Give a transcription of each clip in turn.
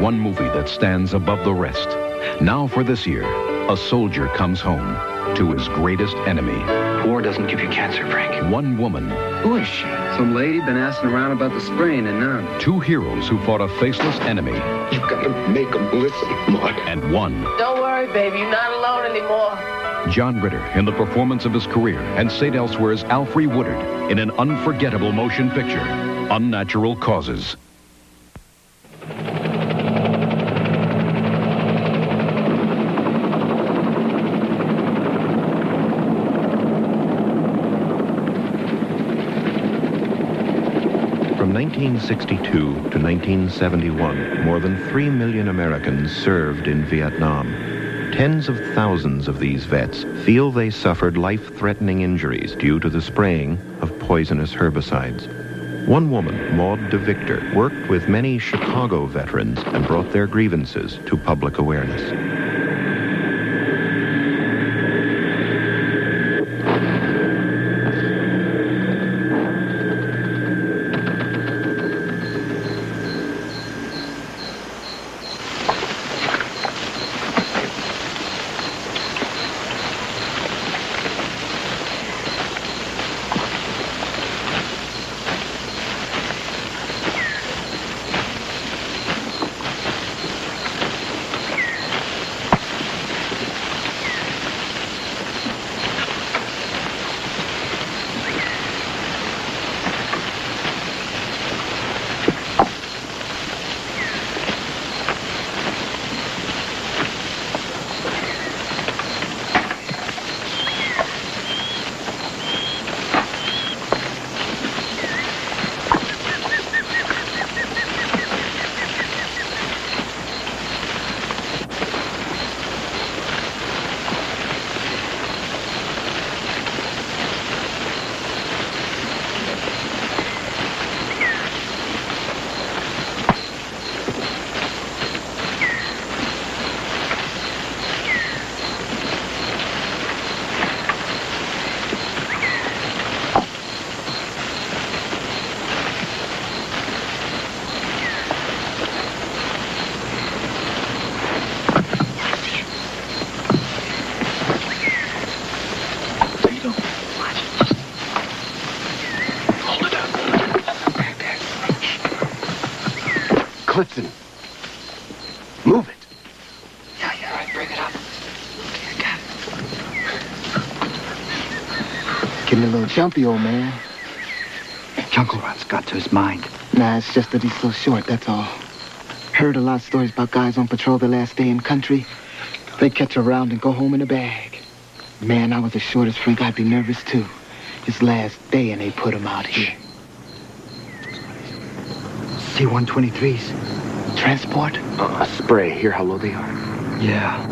one movie that stands above the rest. Now for this year, a soldier comes home to his greatest enemy. War doesn't give you cancer, Frank. One woman. Who is she? Some lady been asking around about the spraying and none. Two heroes who fought a faceless enemy. You've got to make them listen, Maude. And one. Don't worry, baby. You're not alone anymore. John Ritter in the performance of his career, and St. Elsewhere's Alfre Woodard in an unforgettable motion picture, Unnatural Causes. From 1962 to 1971, more than 3 million Americans served in Vietnam. Tens of thousands of these vets feel they suffered life-threatening injuries due to the spraying of poisonous herbicides. One woman, Maude DeVictor, worked with many Chicago veterans and brought their grievances to public awareness. Clifton, move it. Yeah, you're right. Bring it up. Okay, I got it. Getting a little jumpy, old man. Jungle Run's got to his mind. Nah, it's just that he's so short, that's all. Heard a lot of stories about guys on patrol their last day in country. They catch a round and go home in a bag. Man, I was as short as Frank, I'd be nervous too. His last day and they put him out here. C-123s. Transport? A spray. Hear how low they are? Yeah.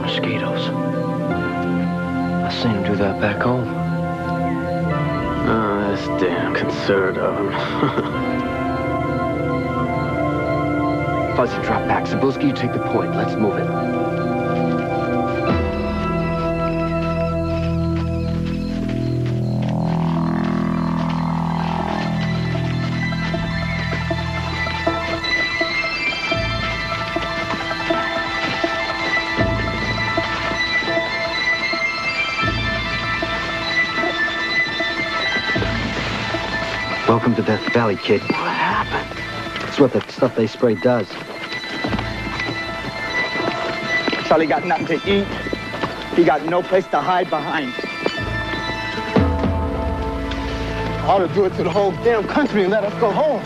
Mosquitoes. I seen him do that back home. Oh, this damn concern of him. Fuzzy, drop back. Zabulski, you take the point. Let's move it. Welcome to Death Valley, kid. What happened? That's what the stuff they spray does. Charlie got nothing to eat. He got no place to hide behind. I ought to do it to the whole damn country and let us go home.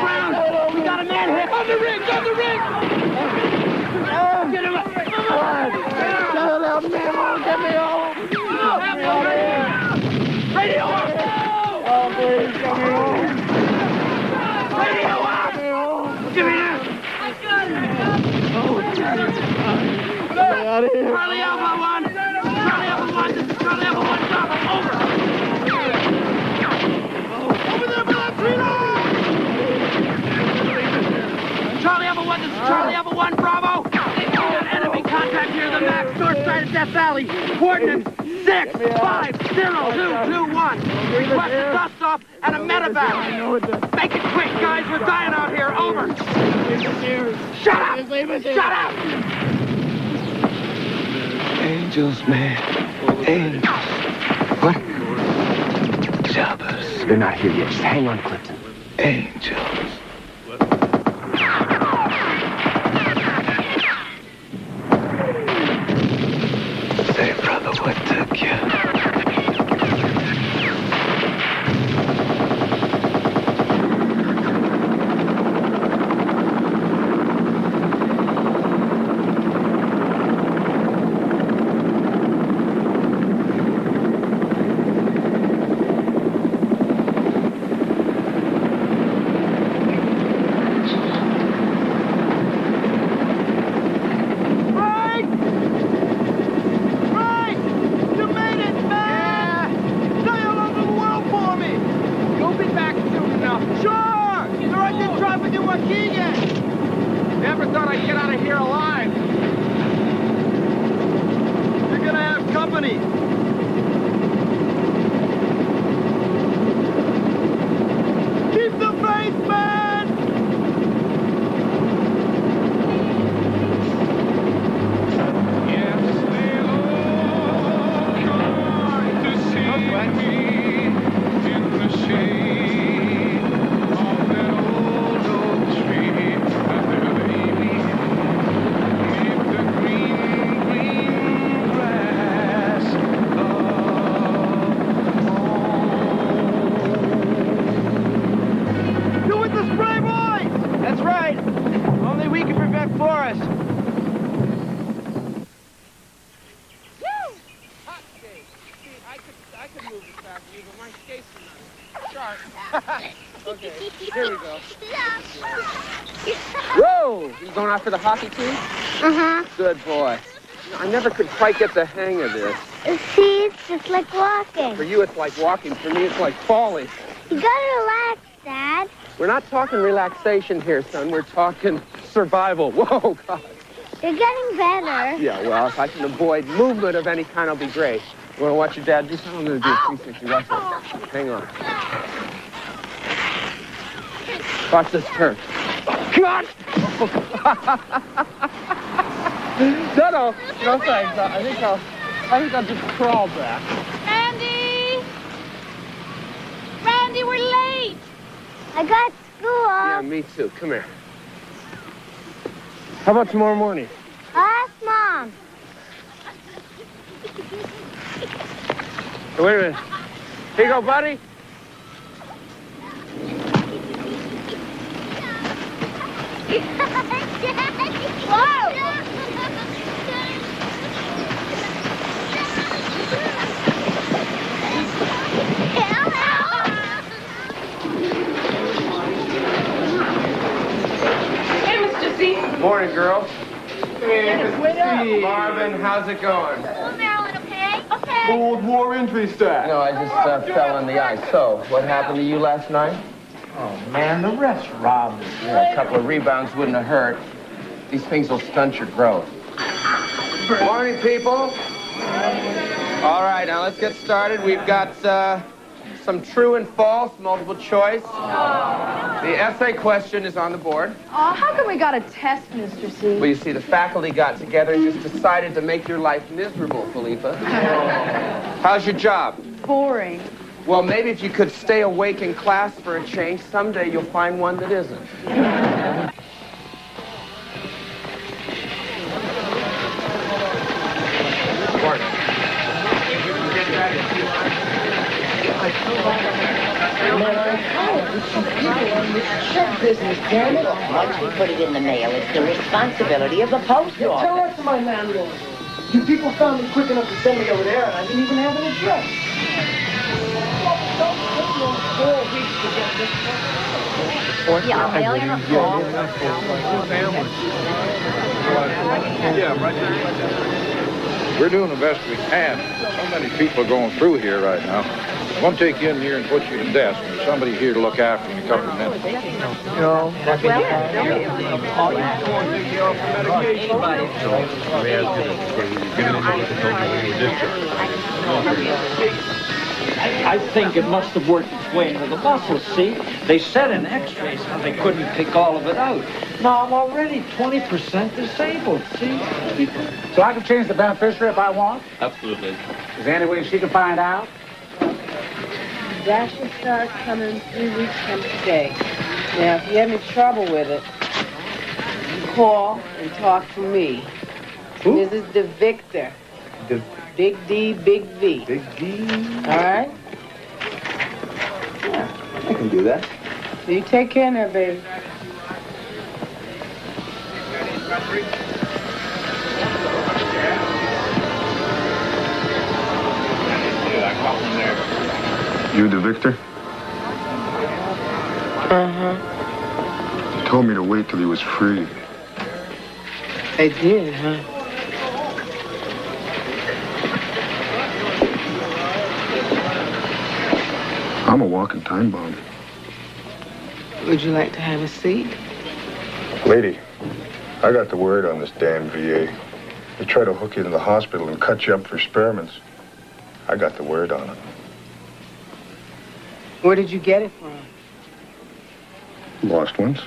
Brown, we got a man here. On the ring, on the ring! out of here. Charlie Alpha 1! Charlie Alpha 1! This is Charlie Alpha 1! Drop him! Over! Over there for that tree line! Charlie Alpha 1, this is Charlie Alpha 1, Bravo! Enemy contact near the map, north side of Death Valley. Coordinates 6502221. Request a dust off and a medevac. Make it quick, guys. We're dying out here. Over. Shut up! Shut up! Angels, man. Angels. What? Jobbers. They're not here yet. Just hang on, Clifton. Angels. Say, brother, what took you? Okay, here we go. Whoa! You going after the hockey team? Uh-huh. Good boy. I never could quite get the hang of this. See, it's just like walking. For you, it's like walking. For me, it's like falling. You gotta relax, Dad. We're not talking relaxation here, son. We're talking survival. Whoa, God. You're getting better. Yeah, well, if I can avoid movement of any kind, I'll be great. You want to watch your dad do something? I'm going to do a 360. Watch this. Hang on. Watch this turn. God! No, thanks. I think I'll just crawl back. Randy, we're late. I got school. Yeah, me too. Come here. How about tomorrow morning? Ask Mom. Hey, wait a minute. Here you go, buddy. Morning, girls. Hey, Marvin, how's it going? Hello, Marilyn, okay? Okay. Old war entry stat. No, I just fell in the ice. So, what happened to you last night? Oh, man, the refs robbed us. Yeah, a couple of rebounds wouldn't have hurt. These things will stunt your growth. Morning, people. All right, now let's get started. We've got some true and false, multiple choice. The essay question is on the board. Oh, how come we got a test, Mr. C? Well, you see, the faculty got together and just decided to make your life miserable, Philippa. How's your job? Boring. Well, maybe if you could stay awake in class for a change, someday you'll find one that isn't. Business, damn it. Once we put it in the mail, it's the responsibility of the post office. Tell that to my landlord. You people found me quick enough to send me over there, and I didn't even have an address. Yeah, mail your phone. Yeah, right there. We're doing the best we can. So many people are going through here right now. I won't take you in here and put you to desk. There's somebody here to look after you in a couple of minutes. No. I think it must have worked its way into the muscles, see? They said in x-rays how they couldn't pick all of it out. Now I'm already 20% disabled, see? So I can change the beneficiary if I want? Absolutely. Is there any way she can find out? That should start coming 3 weeks from today. Now, if you have any trouble with it, call and talk to me. Who? Mrs. DeVictor. Big D, Big V. Big D. All right? I can do that. So you take care now, baby. You DeVictor? Uh-huh. You told me to wait till he was free. I did, huh? I'm a walking time bomb. Would you like to have a seat? Lady, I got the word on this damn VA. They try to hook you to the hospital and cut you up for experiments. I got the word on it. Where did you get it from? Lost ones.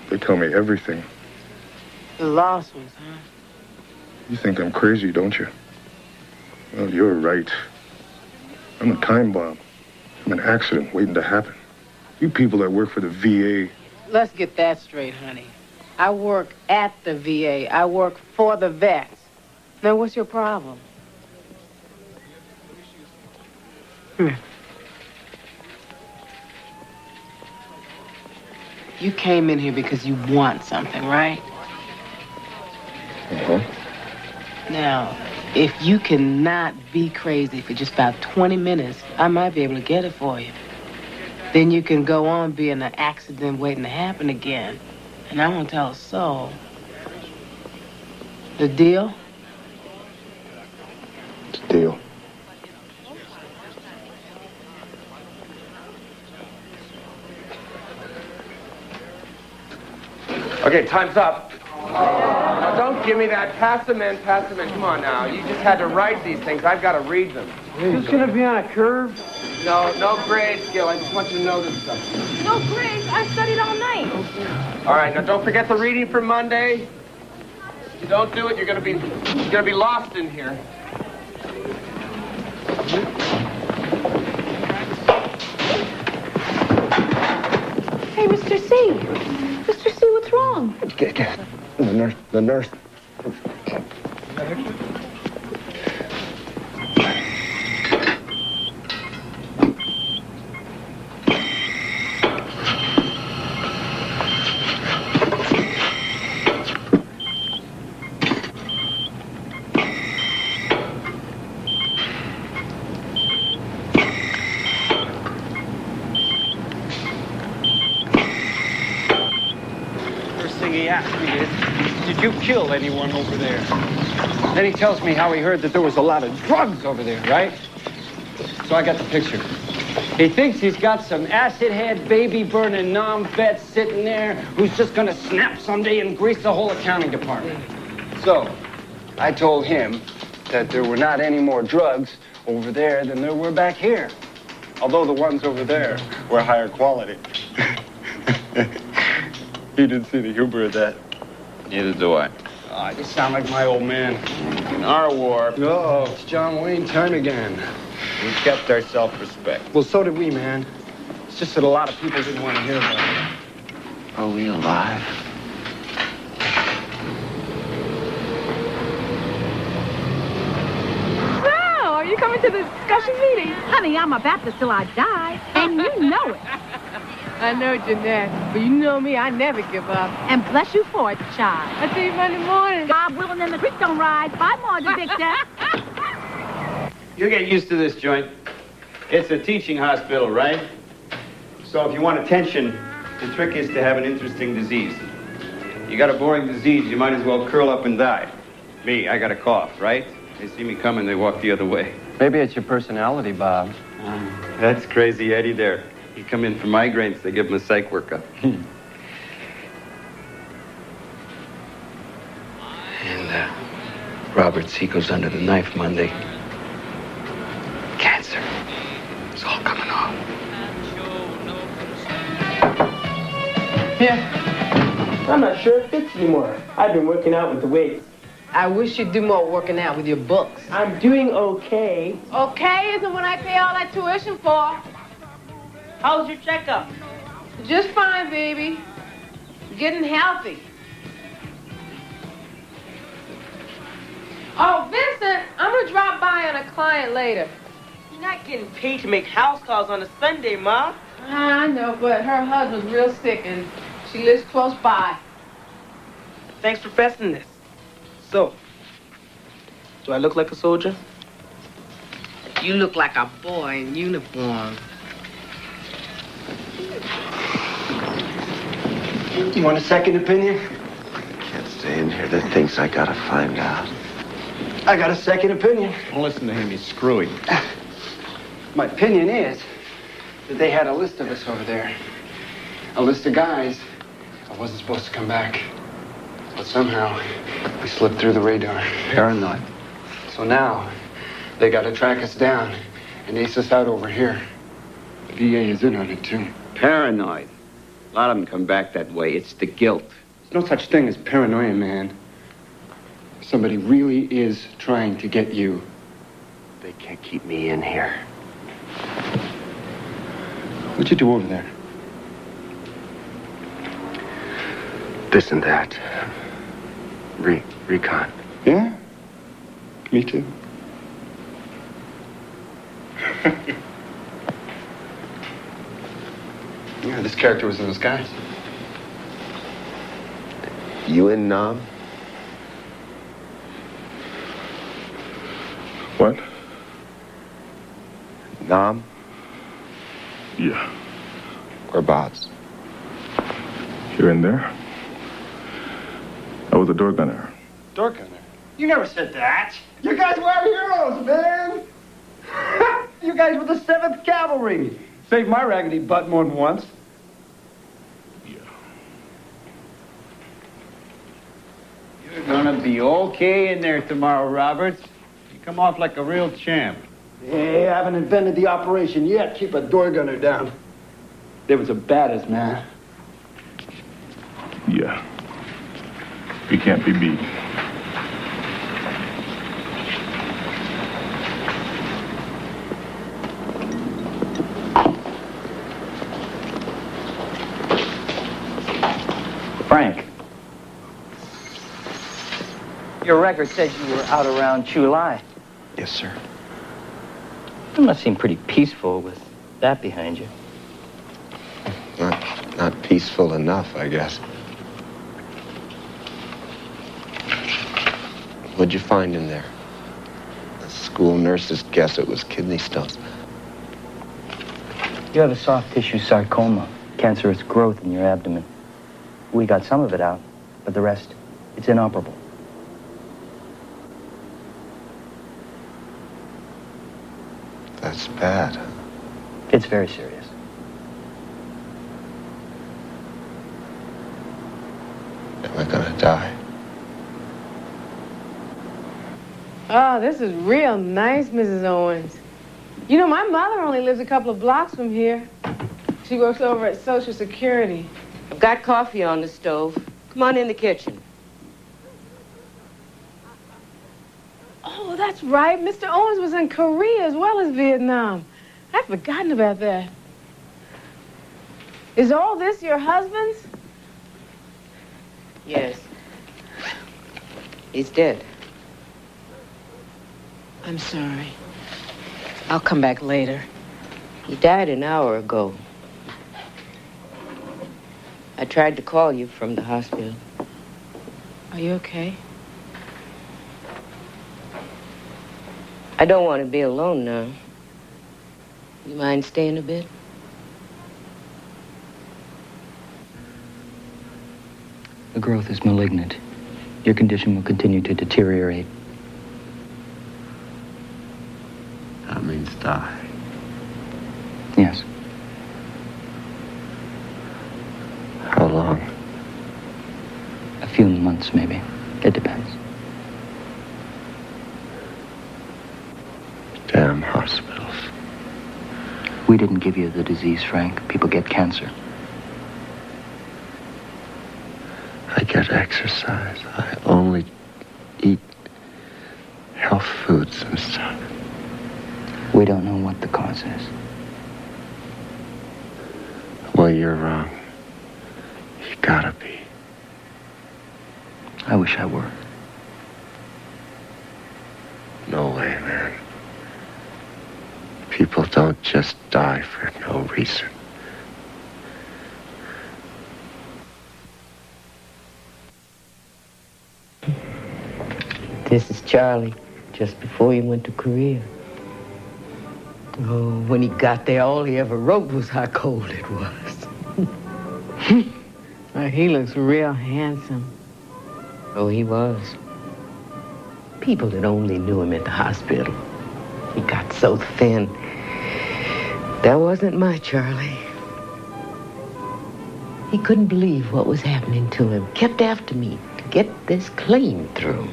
They tell me everything. The lost ones, huh? You think I'm crazy, don't you? Well, you're right. I'm a time bomb. I'm an accident waiting to happen. You people that work for the VA... Let's get that straight, honey. I work at the VA. I work for the vets. Now, what's your problem? You came in here because you want something, right? Uh-huh. Now, if you cannot be crazy for just about 20 minutes, I might be able to get it for you. Then you can go on being an accident waiting to happen again. And I won't tell a soul. The deal? It's a deal. Okay, time's up. Now, don't give me that. Pass them in, pass them in. Come on now. You just had to write these things. I've got to read them. Is this going to be on a curve? No grades, Gil. I just want you to know this stuff. No grades. I studied all night. All right, now don't forget the reading for Monday. If you don't do it, you're gonna be lost in here. Hey, Mr. C. Mr. C, what's wrong? Get. The nurse. He asked me is, did you kill anyone over there? Then he tells me how he heard that there was a lot of drugs over there, right? So I got the picture. He thinks he's got some acid-head, baby-burning non-vet sitting there who's just gonna snap someday and grease the whole accounting department. So, I told him that there were not any more drugs over there than there were back here. Although the ones over there were higher quality. He didn't see the humor of that. Neither do I. Oh, you sound like my old man. In our war, it's John Wayne time again. We kept our self-respect. Well, so did we, man. It's just that a lot of people didn't want to hear about it. Are we alive? So, are you coming to the discussion meeting? Honey, I'm a Baptist till I die, and you know it. I know, Jeanette, but you know me, I never give up. And bless you for it, child. I'll see you Monday morning. God willing and the creek don't rise. Bye, Maude DeVictor. You get used to this joint. It's a teaching hospital, right? So if you want attention, the trick is to have an interesting disease. You got a boring disease, you might as well curl up and die. Me, I got a cough, right? They see me coming, they walk the other way. Maybe it's your personality, Bob. That's crazy Eddie there. He come in for migraines, they give him a psych workup. And, Roberts, he goes under the knife Monday. Cancer. It's all coming off. Yeah. I'm not sure it fits anymore. I've been working out with the weights. I wish you'd do more working out with your books. I'm doing okay. Okay isn't what I pay all that tuition for. How's your checkup? Just fine, baby. Getting healthy. Oh, Vincent, I'm gonna drop by on a client later. You're not getting paid to make house calls on a Sunday, Ma. I know, but her husband's real sick and she lives close by. Thanks for pressing this. So, do I look like a soldier? You look like a boy in uniform. You want a second opinion? Can't stay in here. There's things I gotta find out. I got a second opinion. Don't listen to him, he's screwy. My opinion is that they had a list of us over there. A list of guys. I wasn't supposed to come back. But somehow, we slipped through the radar. Paranoid. So now, they gotta track us down and ace us out over here. The VA is in on it, too. Paranoid. A lot of them come back that way. It's the guilt. There's no such thing as paranoia, man. Somebody really is trying to get you. They can't keep me in here. What'd you do over there? This and that. Recon. Yeah? Me too. Yeah, this character was in those guys. You in Nam? What? Nam? Yeah. Whereabouts? You're in there? I was a door gunner. Door gunner? You never said that. You guys were heroes, man. You guys were the 7th Cavalry. Saved my raggedy butt more than once. You're gonna be okay in there tomorrow, Roberts. You come off like a real champ. Hey, I haven't invented the operation yet. Keep a door gunner down. They was a baddest, man. Yeah. We can't be beat. Frank. Your record says you were out around Chu Lai. Yes, sir. You must seem pretty peaceful with that behind you. Not peaceful enough, I guess. What'd you find in there? The school nurses guess it was kidney stones. You have a soft tissue sarcoma, cancerous growth in your abdomen. We got some of it out, but the rest, it's inoperable. That's bad. It's very serious. Am I gonna die? Oh, this is real nice, Mrs. Owens. You know, my mother only lives a couple of blocks from here. She works over at Social Security. I've got coffee on the stove. Come on in the kitchen. Oh, that's right. Mr. Owens was in Korea as well as Vietnam. I'd forgotten about that. Is all this your husband's? Yes. He's dead. I'm sorry. I'll come back later. He died an hour ago. I tried to call you from the hospital. Are you okay? I don't want to be alone now. You mind staying a bit? The growth is malignant. Your condition will continue to deteriorate. That means die. Yes. How long? A few months, maybe. It depends. Damn hospitals. We didn't give you the disease, Frank. People get cancer. I get exercise. I only eat health foods and stuff. We don't know what the cause is. Well, you're wrong. You gotta be. I wish I were. No way, man. People don't just die for no reason. This is Charlie, just before he went to Korea. Oh, when he got there, all he ever wrote was how cold it was. Well, he looks real handsome. Oh, he was. People that only knew him at the hospital. He got so thin. That wasn't my Charlie. He couldn't believe what was happening to him. Kept after me to get this claim through.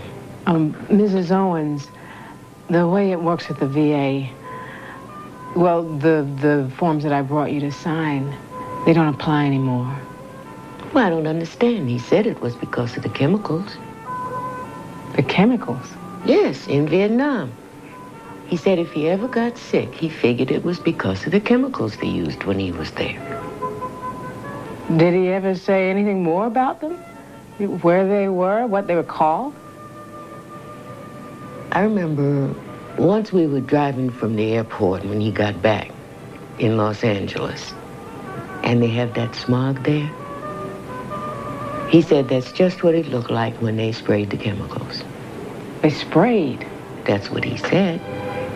Mrs. Owens, the way it works at the VA, well, the forms that I brought you to sign, they don't apply anymore. Well, I don't understand. He said it was because of the chemicals. The chemicals? Yes, in Vietnam. He said if he ever got sick, he figured it was because of the chemicals they used when he was there. Did he ever say anything more about them? Where they were, what they were called? I remember once we were driving from the airport when he got back in Los Angeles, and they have that smog there. He said that's just what it looked like when they sprayed the chemicals. They sprayed? That's what he said.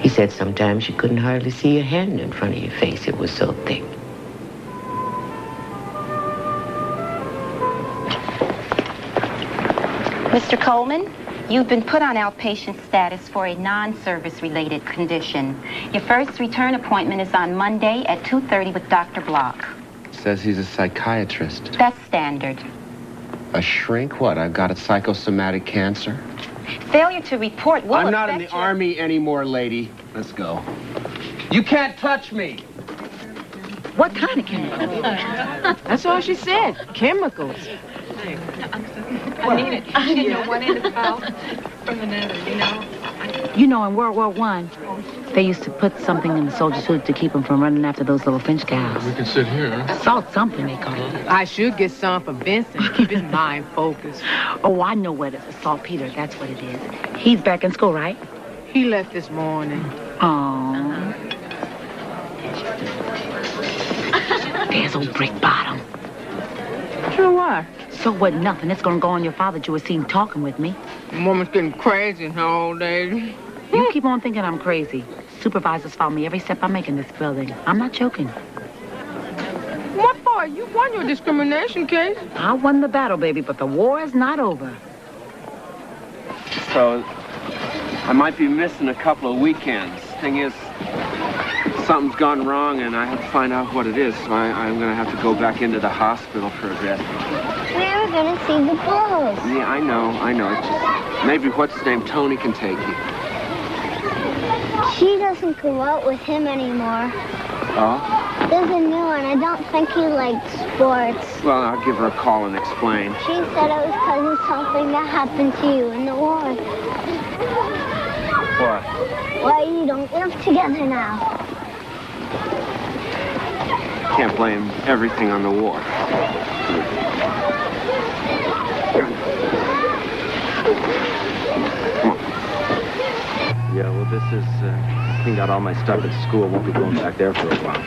He said sometimes you couldn't hardly see your hand in front of your face. It was so thick. Mr. Coleman, you've been put on outpatient status for a non-service related condition. Your first return appointment is on Monday at 2:30 with Dr. Block. Says he's a psychiatrist. That's standard. A shrink? What? I've got a psychosomatic cancer? Failure to report will I'm not in affect the Army anymore, lady. Let's go. You can't touch me. What kind of chemicals? That's all she said. Chemicals. I need it. You know, one end is foul from another, you know. You know, in World War I, they used to put something in the soldiers' food to keep them from running after those little French cows. We can sit here. Salt something, they call it. I should get some for Vincent. Keep his mind focused. Oh, I know what it is. Saltpeter, that's what it is. He's back in school, right? He left this morning. Oh. There's old Brick Bottom. Sure what? So what, nothing. It's gonna go on your father that you were seen talking with me. The woman's getting crazy in her old age. You keep on thinking I'm crazy. Supervisors follow me every step I make in this building. I'm not joking. What for? You won your discrimination case. I won the battle, baby, but the war is not over. So, I might be missing a couple of weekends. Thing is, something's gone wrong and I have to find out what it is, so I'm going to have to go back into the hospital for a bit. We're going to see the bulls. Yeah, I know. It's just, maybe what's his name, Tony can take you. She doesn't go out with him anymore. Oh? There's a new one. I don't think he likes sports. Well, I'll give her a call and explain. She said it was because of something that happened to you in the war. What? Why you don't live together now? Can't blame everything on the war. Yeah, well, this is, cleaned out all my stuff at school. Won't be going back there for a while.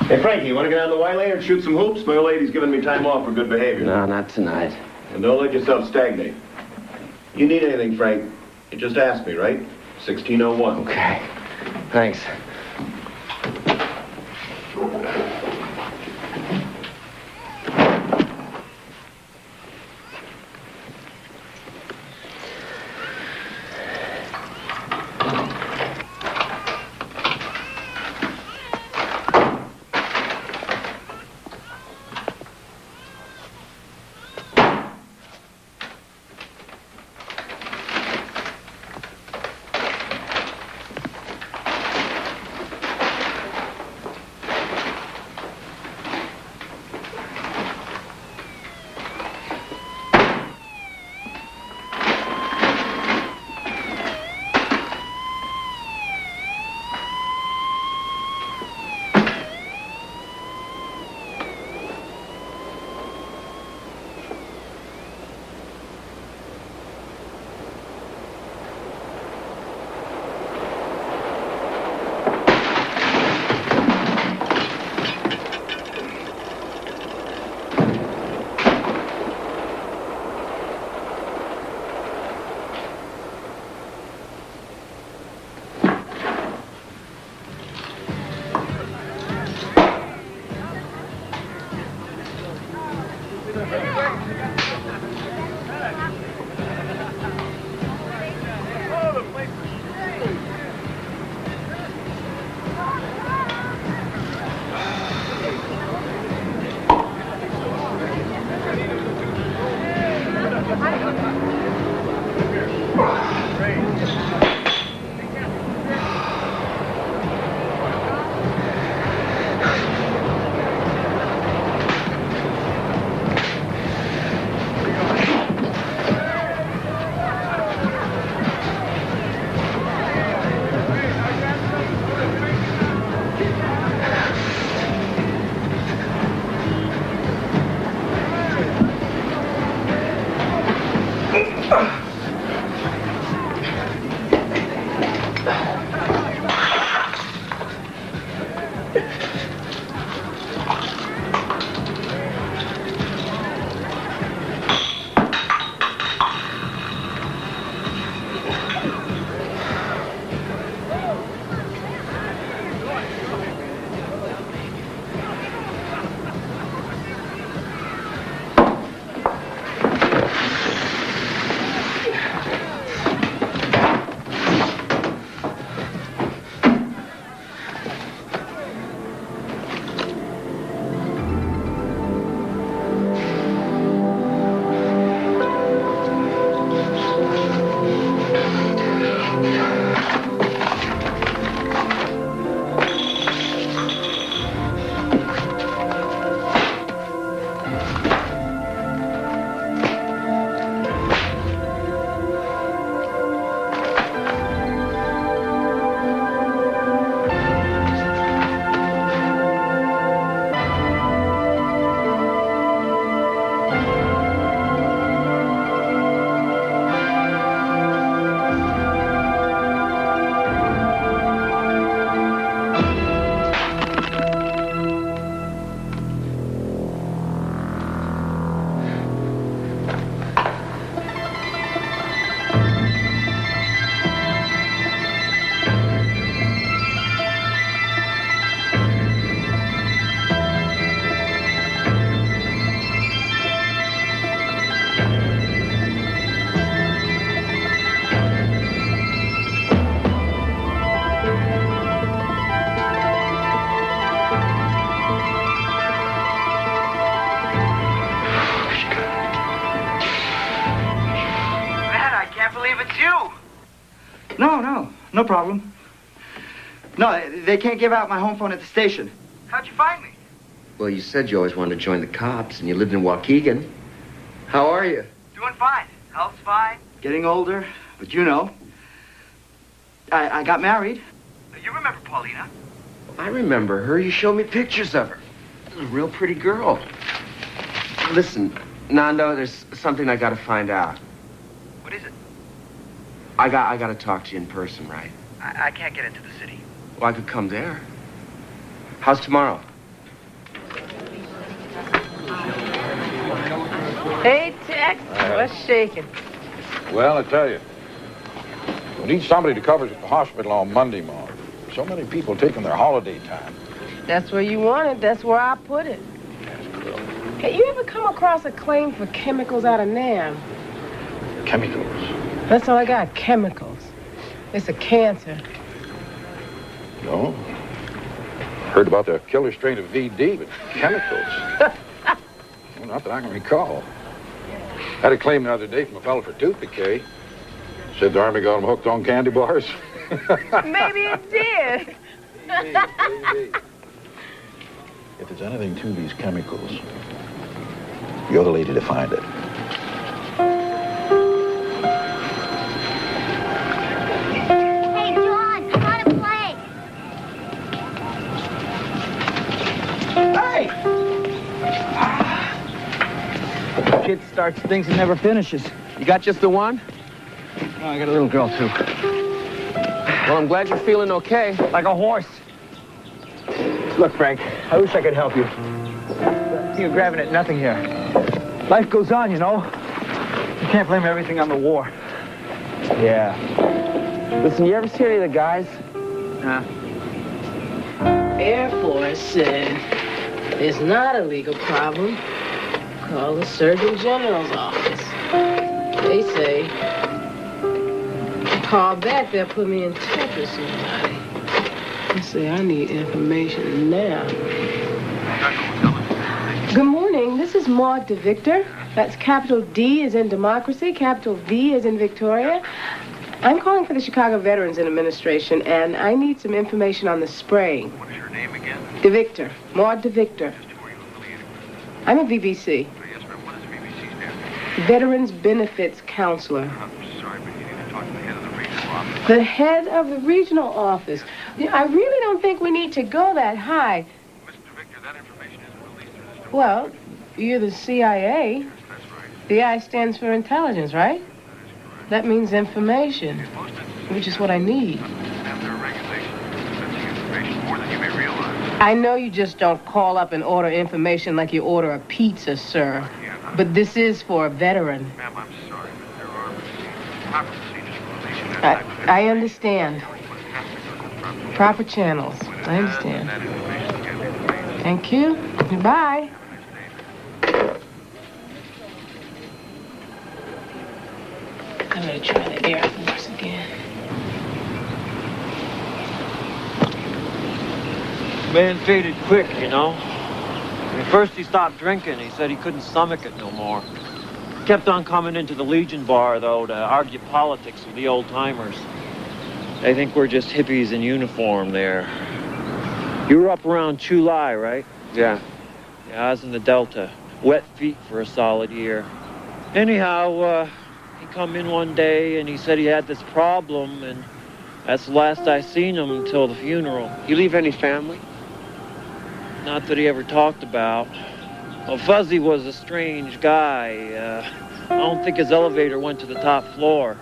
Hey, Frankie, you want to get on the Y lane and shoot some hoops? My old lady's giving me time off for good behavior. No, not tonight. And don't let yourself stagnate. You need anything, Frank, you just ask me, right? 1601. Okay. Thanks. No problem. No, they can't give out my home phone at the station. How'd you find me? Well, you said you always wanted to join the cops, and you lived in Waukegan. How are you? Doing fine. Health's fine. Getting older, but you know. I got married. You remember Paulina? I remember her. You showed me pictures of her. A real pretty girl. Listen, Nando, there's something I gotta find out. What is it? I gotta talk to you in person, right? I can't get into the city. Well, I could come there. How's tomorrow? Hey, Tex. What's shaking? Well, I tell you, we need somebody to cover us at the hospital on Monday, Maude. So many people taking their holiday time. That's where you want it. That's where I put it. Hey, you ever come across a claim for chemicals out of Nam? Chemicals? That's all I got, chemicals. It's a cancer. No. Heard about the killer strain of VD, but chemicals? Well, not that I can recall. Had a claim the other day from a fellow for tooth decay. Said the Army got him hooked on candy bars. Maybe it did. Hey. If there's anything to these chemicals, you're the lady to find it. Hey, John, I want to play. Hey! Kid starts things and never finishes. You got just the one? No, I got a little girl, too. Well, I'm glad you're feeling okay. Like a horse. Look, Frank, I wish I could help you. You're grabbing at nothing here. Life goes on, you know. You can't blame everything on the war. Yeah. Listen, you ever see any of the guys? Huh? Air Force said it's not a legal problem. Call the Surgeon General's office. They say, call back, they'll put me in touch with somebody. They say I need information now. Good morning, this is Maude DeVictor. That's capital D as in democracy, capital V as in Victoria. I'm calling for the Chicago Veterans Administration, and I need some information on the spraying. What is your name again? DeVictor, Maude DeVictor. I'm a VBC. Yes, ma'am. What is VBC stand for? Veterans Benefits Counselor. I'm sorry, but you need to talk to the head of the regional office. The head of the regional office. I really don't think we need to go that high. Mr. Victor, that information isn't released through this door. Well, you're the CIA. Yes, that's right. The I stands for intelligence, right? That is that means information, which is what I need. I know you just don't call up and order information like you order a pizza, sir. But this is for a veteran. Ma'am, I'm sorry, but there are proper procedures for releasing that type of I understand. Proper channels. I understand. Thank you. Goodbye. I'm gonna try the Air Force again. Man faded quick, you know. At first he stopped drinking. He said he couldn't stomach it no more. Kept on coming into the Legion bar, though, to argue politics with the old-timers. They think we're just hippies in uniform there. You were up around Chulai, right? Yeah. Yeah, I was in the Delta. Wet feet for a solid year. Anyhow, he come in one day and he said he had this problem, and that's the last I seen him until the funeral. You leave any family? Not that he ever talked about. Well, Fuzzy was a strange guy. I don't think his elevator went to the top floor.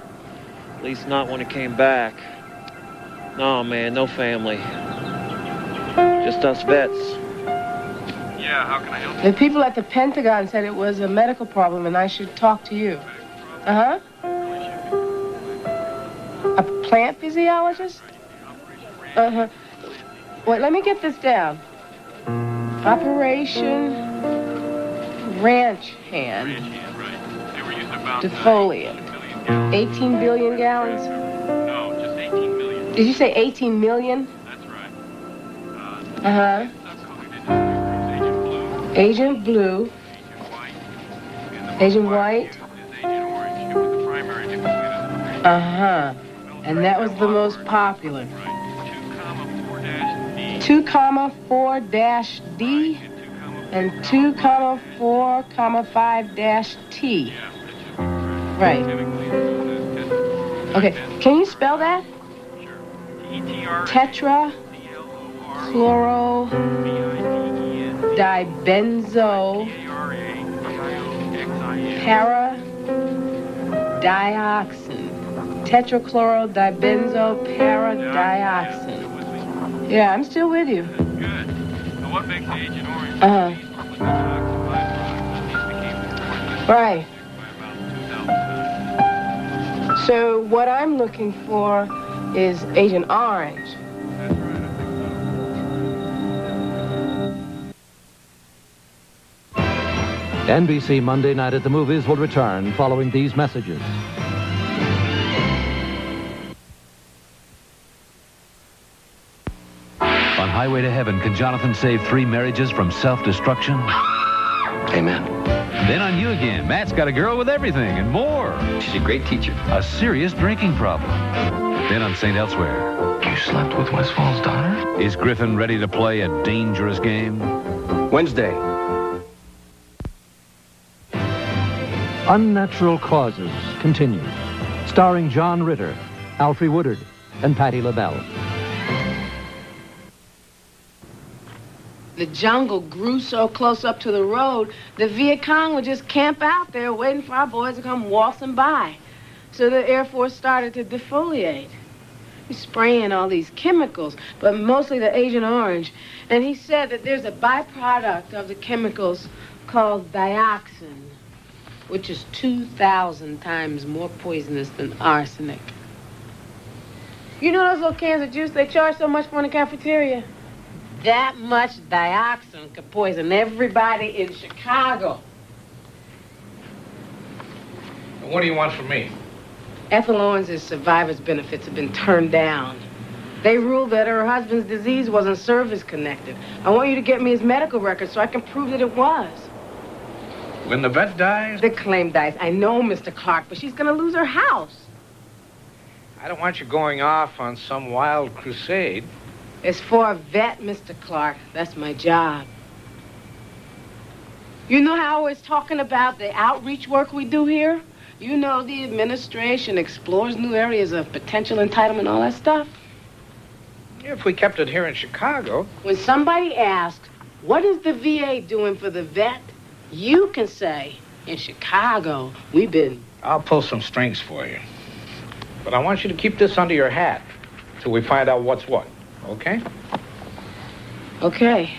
At least not when it came back. No, man, no family. Just us vets. Yeah, how can I help you? The people at the Pentagon said it was a medical problem and I should talk to you. Uh-huh. A plant physiologist? Uh-huh. Wait, let me get this down. Operation Ranch Hand. Defoliant. 18 billion gallons? No, just 18 million. Did you say 18 million? That's right. Uh-huh. Agent Blue. Agent White. Uh-huh. And that was the most popular. 2,4-D and 2,4,5-T. Right. Okay, can you spell that? Tetra chloro dibenzo para dioxin. Tetrachlorodibenzo para dioxin. Yeah, I'm still with you. Good. So what makes Agent Orange? Right. So what I'm looking for is Agent Orange. NBC Monday Night at the Movies will return following these messages. On Highway to Heaven, can Jonathan save 3 marriages from self-destruction? Amen. Then on You Again, Matt's got a girl with everything and more. She's a great teacher. A serious drinking problem. Then on St. Elsewhere. You slept with Westfall's daughter? Is Griffin ready to play a dangerous game? Wednesday. Unnatural Causes continues. Starring John Ritter, Alfre Woodard, and Patti LaBelle. The jungle grew so close up to the road, the Viet Cong would just camp out there waiting for our boys to come waltzing by. So the Air Force started to defoliate. He's spraying all these chemicals, but mostly the Agent Orange. And he said that there's a byproduct of the chemicals called dioxin, which is 2,000 times more poisonous than arsenic. You know those little cans of juice they charge so much for in the cafeteria? That much dioxin could poison everybody in Chicago. What do you want from me? Ethel Owens' survivor's benefits have been turned down. They ruled that her husband's disease wasn't service-connected. I want you to get me his medical record so I can prove that it was. When the vet dies? The claim dies. I know, Mr. Clark, but she's gonna lose her house. I don't want you going off on some wild crusade. It's for a vet, Mr. Clark. That's my job. You know how I was talking about the outreach work we do here? You know the administration explores new areas of potential entitlement, all that stuff? If we kept it here in Chicago. When somebody asks, what is the VA doing for the vet? You can say, in Chicago, we've been... I'll pull some strings for you. But I want you to keep this under your hat till we find out what's what, okay? Okay.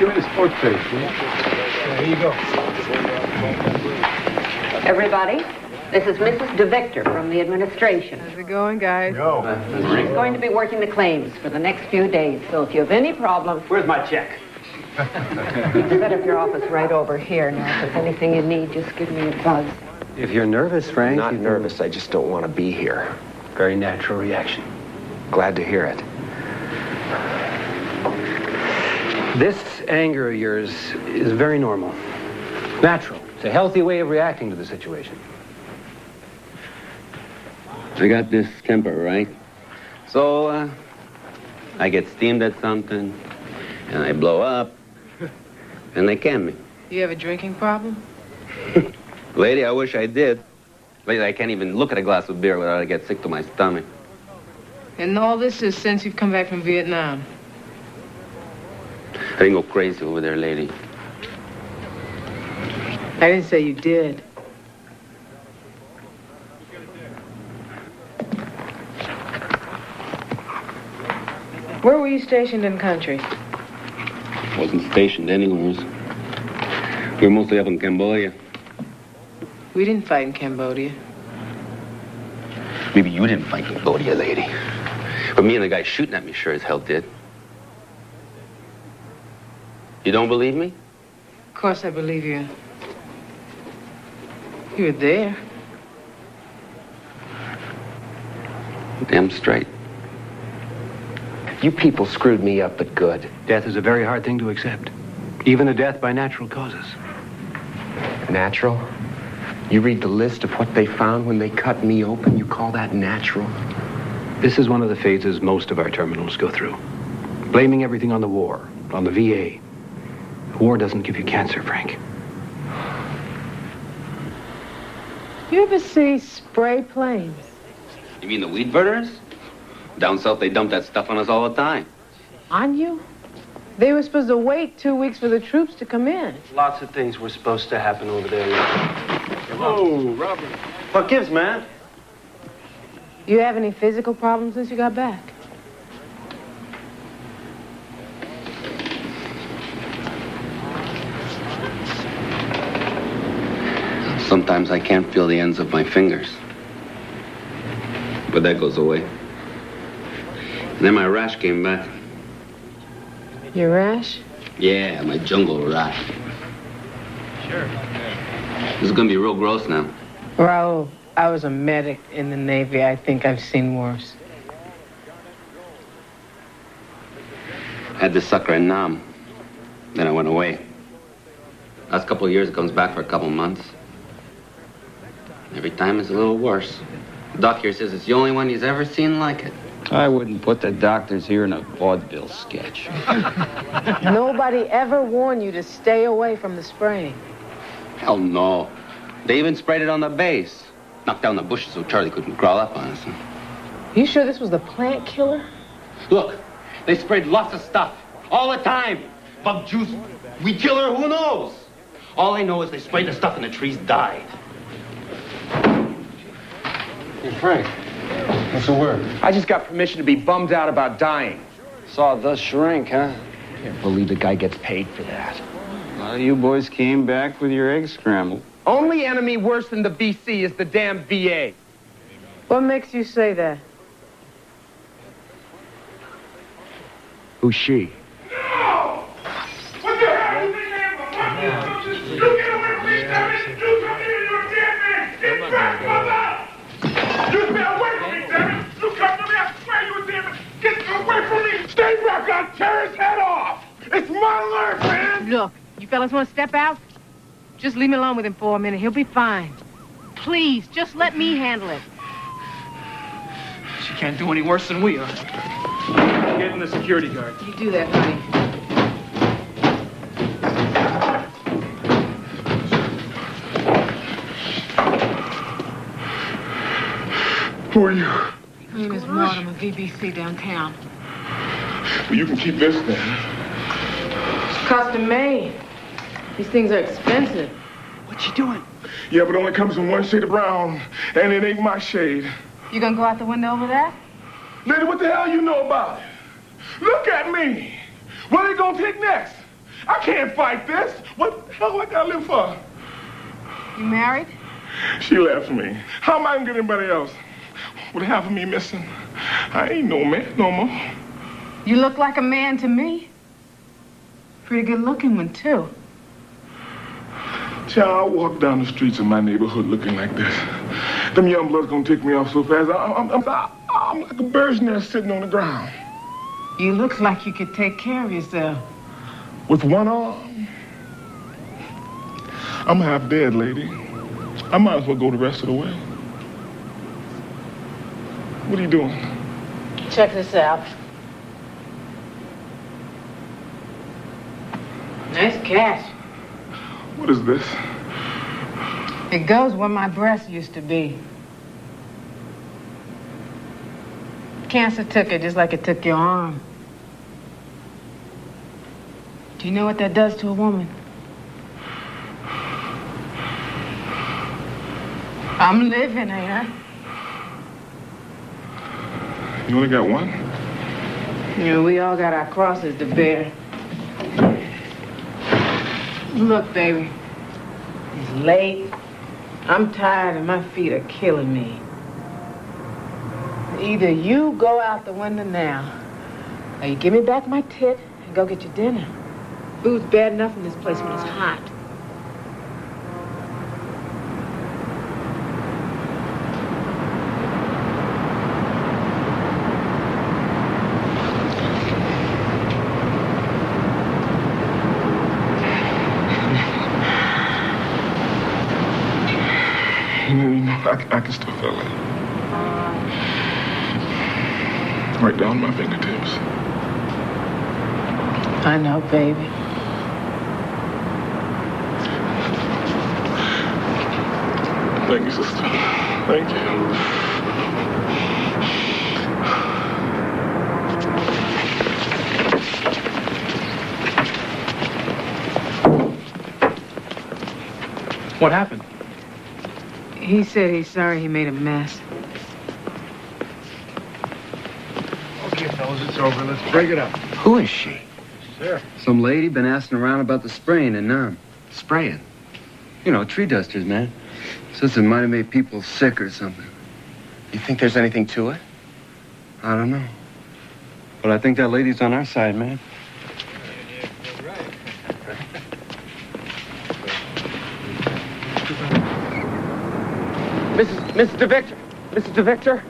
Give me the sports page, please. Here you go. Everybody, this is Mrs. DeVictor from the administration. How's it going, guys? She's going to be working the claims for the next few days, so if you have any problems... Where's my check? You can set up your office right over here. Now, if there's anything you need, just give me a buzz. If you're nervous, Frank... Not nervous, I just don't want to be here. Very natural reaction. Glad to hear it. This anger of yours is very normal. Natural. It's a healthy way of reacting to the situation. I got this temper, right? So, I get steamed at something, and I blow up, and they can me. You have a drinking problem? Lady, I wish I did. Lady, I can't even look at a glass of beer without I get sick to my stomach. And all this is since you've come back from Vietnam. I didn't go crazy over there, lady. I didn't say you did. Where were you stationed in country? Wasn't stationed anywhere. We were mostly up in Cambodia. We didn't fight in Cambodia. Maybe you didn't fight Cambodia, lady. But me and the guy shooting at me sure as hell did. You don't believe me? Of course I believe you. You were there. Damn straight. You people screwed me up, but good. Death is a very hard thing to accept. Even a death by natural causes. Natural? You read the list of what they found when they cut me open, you call that natural? This is one of the phases most of our terminals go through. Blaming everything on the war, on the VA. War doesn't give you cancer, Frank. You ever see spray planes? You mean the weed burners? Down south, they dump that stuff on us all the time. On you? They were supposed to wait 2 weeks for the troops to come in. Lots of things were supposed to happen over there. Oh, Robert. What gives, man? You have any physical problems since you got back? Sometimes I can't feel the ends of my fingers. But that goes away. And then my rash came back. Your rash? Yeah, my jungle rash. Sure. This is gonna be real gross now. Raul, I was a medic in the Navy. I think I've seen worse. Had this sucker in Nam. Then I went away. Last couple of years, it comes back for a couple of months. Every time it's a little worse. The doc here says it's the only one he's ever seen like it. I wouldn't put the doctors here in a vaudeville sketch. Nobody ever warned you to stay away from the spraying. Hell no. They even sprayed it on the base. Knocked down the bushes so Charlie couldn't crawl up on us. You sure this was the plant killer? Look, they sprayed lots of stuff. All the time. Bug juice, weed killer, who knows? All I know is they sprayed the stuff and the trees died. Hey, Frank. What's the word? I just got permission to be bummed out about dying. Saw the shrink, huh? Can't believe the guy gets paid for that. A lot of you boys came back with your eggs scrambled. Only enemy worse than the BC is the damn VA. What makes you say that? Who's she? No! What the hell is the name of you get away from me, damn it! Do something to your dead man! Get back, brother! You stay away from me, damn it! You come to me, I swear you damn it! Get away from me! Stay back, I'll tear his head off! It's my life, man! Look, you fellas want to step out? Just leave me alone with him for a minute. He'll be fine. Please, just let me handle it. She can't do any worse than we are. Get in the security guard. You do that, honey. Who are you? My name is Maude. I'm a VBC downtown. Well, you can keep this then. It's custom made. These things are expensive. What you doing? Yeah, but it only comes in one shade of brown, and it ain't my shade. You gonna go out the window over that? Lady, what the hell you know about it? Look at me. What are they gonna take next? I can't fight this. What the hell I gotta live for? You married? She left me. How am I gonna get anybody else? With half of me missing, I ain't no man no more. You look like a man to me. Pretty good looking one, too. Child, I walk down the streets of my neighborhood looking like this. Them young bloods gonna take me off so fast. I'm like a bird's nest sitting on the ground. You look like you could take care of yourself. With one arm? I'm half dead, lady. I might as well go the rest of the way. What are you doing? Check this out. Nice cash. What is this? It goes where my breast used to be. Cancer took it just like it took your arm. Do you know what that does to a woman? I'm living, ain't I? You only got one? You know, we all got our crosses to bear. Look, baby. It's late. I'm tired and my feet are killing me. Either you go out the window now, or you give me back my tit and go get your dinner. Food's bad enough in this place when it's hot. I can still feel it. Right down my fingertips. I know, baby. Thank you, sister. Thank you. What happened? He said he's sorry he made a mess. Okay, fellas, it's over. Let's break it up. Who is she? Sir. Some lady been asking around about the spraying and numb. Spraying? You know, tree dusters, man. Says it might have made people sick or something. You think there's anything to it? I don't know. But I think that lady's on our side, man. Mrs. DeVictor. Mrs. DeVictor.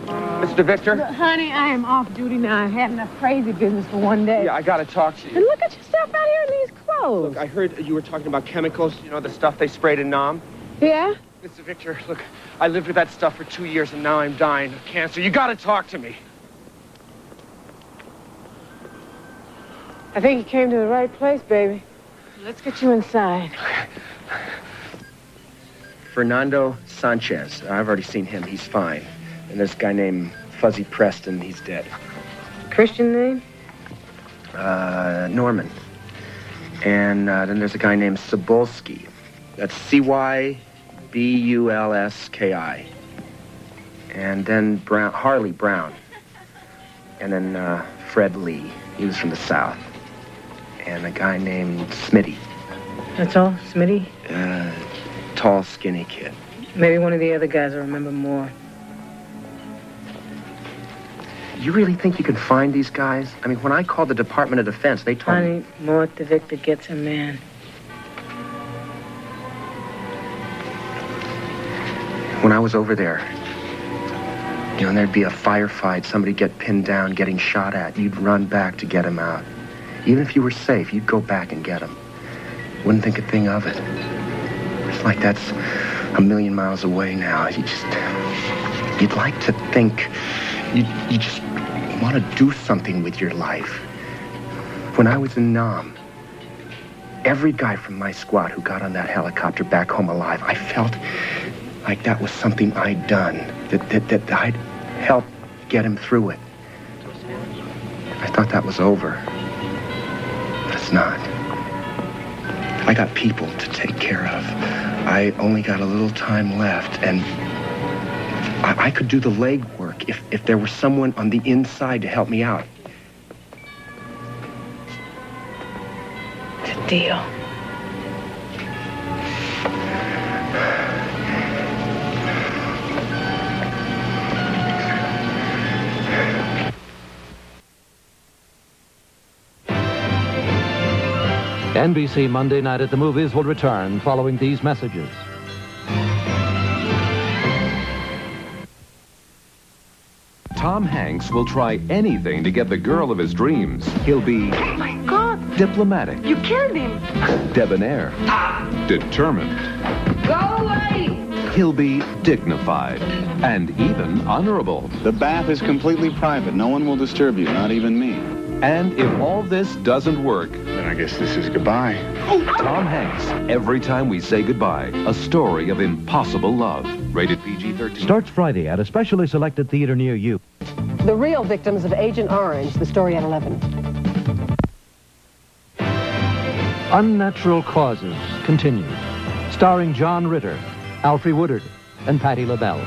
Mrs. DeVictor. Look, honey, I am off duty now. I've had enough crazy business for one day. Yeah, I gotta talk to you. And look at yourself out here in these clothes. Look, I heard you were talking about chemicals, you know, the stuff they sprayed in Nam. Yeah? Mr. Victor, look, I lived with that stuff for 2 years and now I'm dying of cancer. You gotta talk to me. I think you came to the right place, baby. Let's get you inside. Fernando Sanchez. I've already seen him. He's fine. And there's a guy named Fuzzy Preston. He's dead. Christian name? Norman. And then there's a guy named Cybulski. That's Cybulski. And then Harley Brown. And then Fred Lee. He was from the South. And a guy named Smitty. That's all? Smitty? Tall, skinny kid. Maybe one of the other guys will remember more. You really think you can find these guys? I mean, when I called the Department of Defense, they told me... Honey, Maude DeVictor gets a man. When I was over there, you know, and there'd be a firefight, somebody get pinned down, getting shot at, you'd run back to get him out. Even if you were safe, you'd go back and get him. Wouldn't think a thing of it. It's like that's a million miles away now. You'd like to think, you just want to do something with your life. When I was in Nam, every guy from my squad who got on that helicopter back home alive, I felt like that was something I'd done, that I'd helped get him through it. I thought that was over. But it's not. I got people to take care of. I only got a little time left, and I could do the legwork if there was someone on the inside to help me out. It's a deal. NBC Monday Night at the Movies will return following these messages. Tom Hanks will try anything to get the girl of his dreams. He'll be Oh, my God. diplomatic, You killed him. debonair, determined. Go away. He'll be dignified and even honorable. The bath is completely private. No one will disturb you, not even me. And if all this doesn't work, then I guess this is goodbye. Tom Hanks, Every Time We Say Goodbye, a story of impossible love. Rated PG-13. Starts Friday at a specially selected theater near you. The real victims of Agent Orange, the story at 11. Unnatural Causes continues. Starring John Ritter, Alfre Woodard, and Patti LaBelle.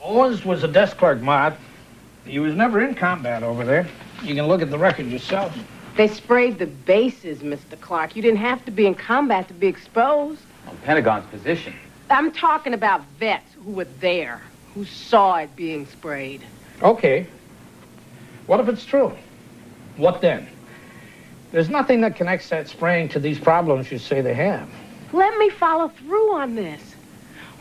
Owens was a desk clerk, Maude. He was never in combat over there. You can look at the record yourself. They sprayed the bases, Mr. Clark. You didn't have to be in combat to be exposed. On Pentagon's position. I'm talking about vets who were there, who saw it being sprayed. Okay. What if it's true? What then? There's nothing that connects that spraying to these problems you say they have. Let me follow through on this.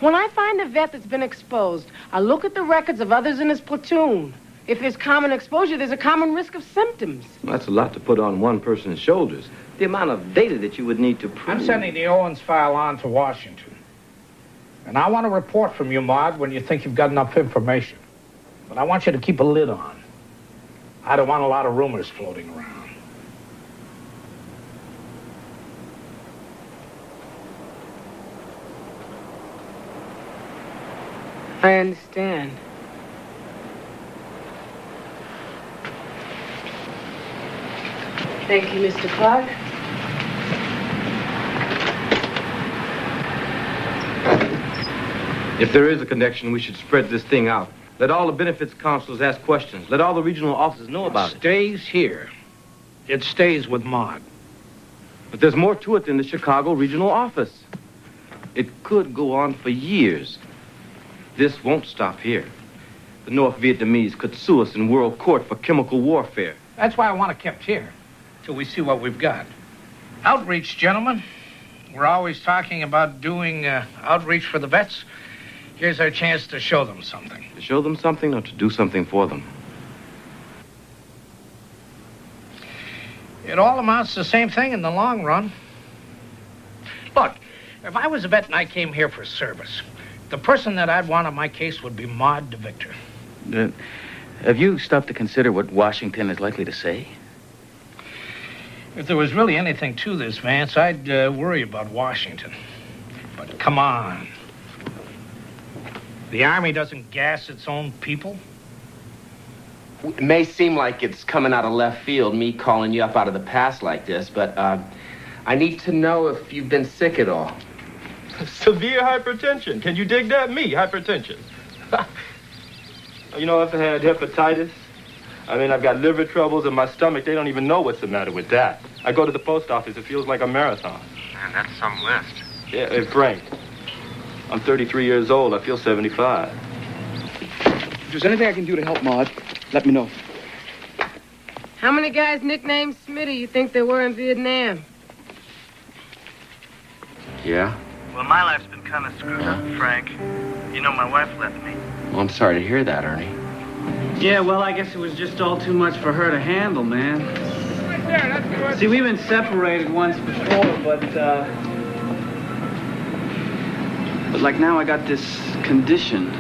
When I find a vet that's been exposed, I look at the records of others in his platoon. If there's common exposure, there's a common risk of symptoms. That's a lot to put on one person's shoulders. The amount of data that you would need to prove. I'm sending the Owens file on to Washington. And I want a report from you, Maude, when you think you've got enough information. But I want you to keep a lid on. I don't want a lot of rumors floating around. I understand. Thank you, Mr. Clark. If there is a connection, we should spread this thing out. Let all the benefits counselors ask questions. Let all the regional offices know about it. It stays here. It stays with Maude. But there's more to it than the Chicago regional office. It could go on for years. This won't stop here. The North Vietnamese could sue us in world court for chemical warfare. That's why I want it kept here, till we see what we've got. Outreach, gentlemen. We're always talking about doing outreach for the vets. Here's our chance to show them something. To show them something or to do something for them? It all amounts to the same thing in the long run. Look, if I was a vet and I came here for service, the person that I'd want on my case would be Maude DeVictor. Have you stopped to consider what Washington is likely to say? If there was really anything to this, Vance, I'd worry about Washington. But come on. The Army doesn't gas its own people. It may seem like it's coming out of left field, me calling you up out of the past like this, but I need to know if you've been sick at all. Severe hypertension. Can you dig that? Me, hypertension. You know, I've had hepatitis. I mean, I've got liver troubles in my stomach. They don't even know what's the matter with that. I go to the post office. It feels like a marathon. Man, that's some list. Yeah, hey, Frank. I'm 33 years old. I feel 75. If there's anything I can do to help Maude, let me know. How many guys nicknamed Smitty you think there were in Vietnam? Yeah? Well, my life's been kind of screwed up, Frank. You know, my wife left me. Well, I'm sorry to hear that, Ernie. Yeah, well, I guess it was just all too much for her to handle, man. Right there, that's good. See, we've been separated once before, but like now I got this condition.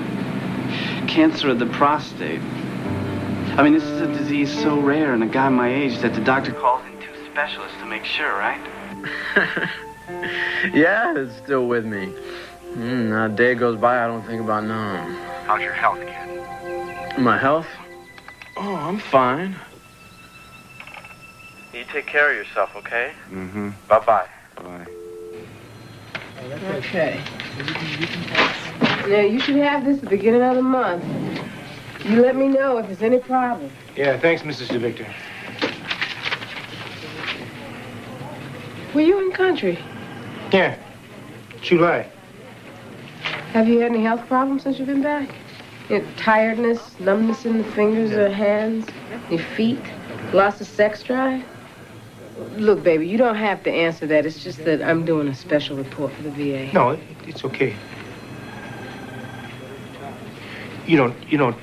Cancer of the prostate. I mean, this is a disease so rare in a guy my age that the doctor calls in 2 specialists to make sure, right? Yeah, it's still with me. Not a day goes by I don't think about no. How's your health, kid? My health? Oh, I'm fine. You take care of yourself, okay? Mm-hmm. Bye-bye. Bye. Okay. Now, you should have this at the beginning of the month. You let me know if there's any problem. Yeah, thanks, Mrs. DeVictor. Were you in country? Yeah, July. Have you had any health problems since you've been back? Tiredness, numbness in the fingers or hands, your feet, loss of sex drive? Look, baby, you don't have to answer that. It's just that I'm doing a special report for the VA. No, it's okay. You don't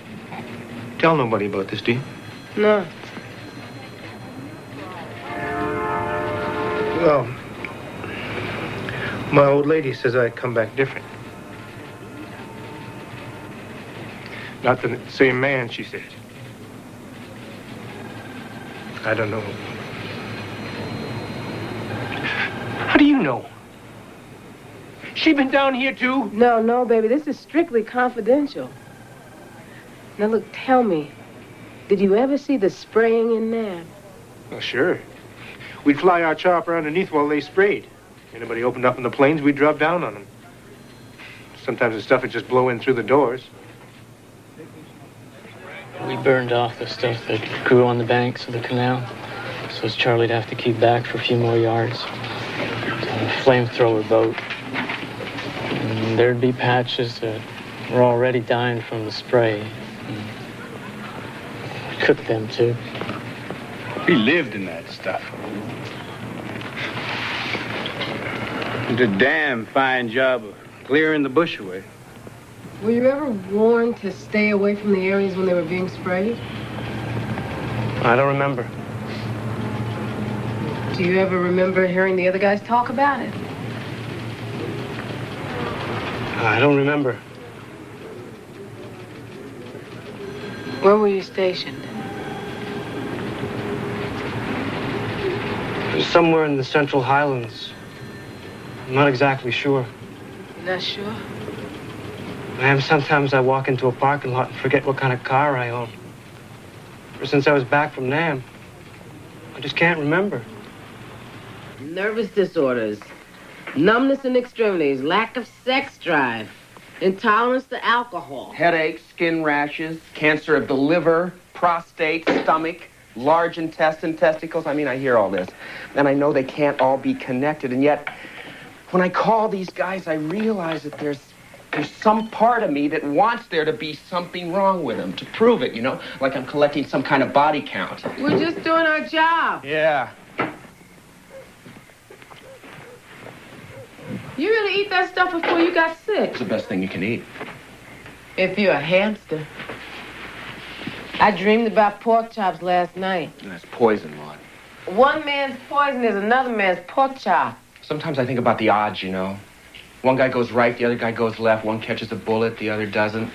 tell nobody about this, do you? No. Well, my old lady says I come back different. Not the same man, she said. I don't know. How do you know? She been down here, too? No, baby. This is strictly confidential. Now, look, tell me. Did you ever see the spraying in there? Well, sure. We'd fly our chopper underneath while they sprayed. Anybody opened up in the planes, we'd drop down on them. Sometimes the stuff would just blow in through the doors. We burned off the stuff that grew on the banks of the canal, so as Charlie'd have to keep back for a few more yards. A flamethrower boat. And there'd be patches that were already dying from the spray. We cooked them, too. We lived in that stuff. Did a damn fine job of clearing the bush away. Were you ever warned to stay away from the areas when they were being sprayed? I don't remember. Do you ever remember hearing the other guys talk about it? I don't remember. Where were you stationed? Somewhere in the Central Highlands. I'm not exactly sure. You're not sure? I am. Sometimes I walk into a parking lot and forget what kind of car I own. Ever since I was back from Nam, I just can't remember. Nervous disorders, numbness in extremities, lack of sex drive, intolerance to alcohol. Headaches, skin rashes, cancer of the liver, prostate, stomach, large intestine, testicles. I mean, I hear all this. And I know they can't all be connected. And yet, when I call these guys, I realize that there's some part of me that wants there to be something wrong with them, to prove it, you know? Like I'm collecting some kind of body count. We're just doing our job. Yeah. You really eat that stuff before you got sick? It's the best thing you can eat. If you're a hamster. I dreamed about pork chops last night. That's poison, Maude. One man's poison is another man's pork chop. Sometimes I think about the odds, you know? One guy goes right, the other guy goes left. One catches a bullet, the other doesn't.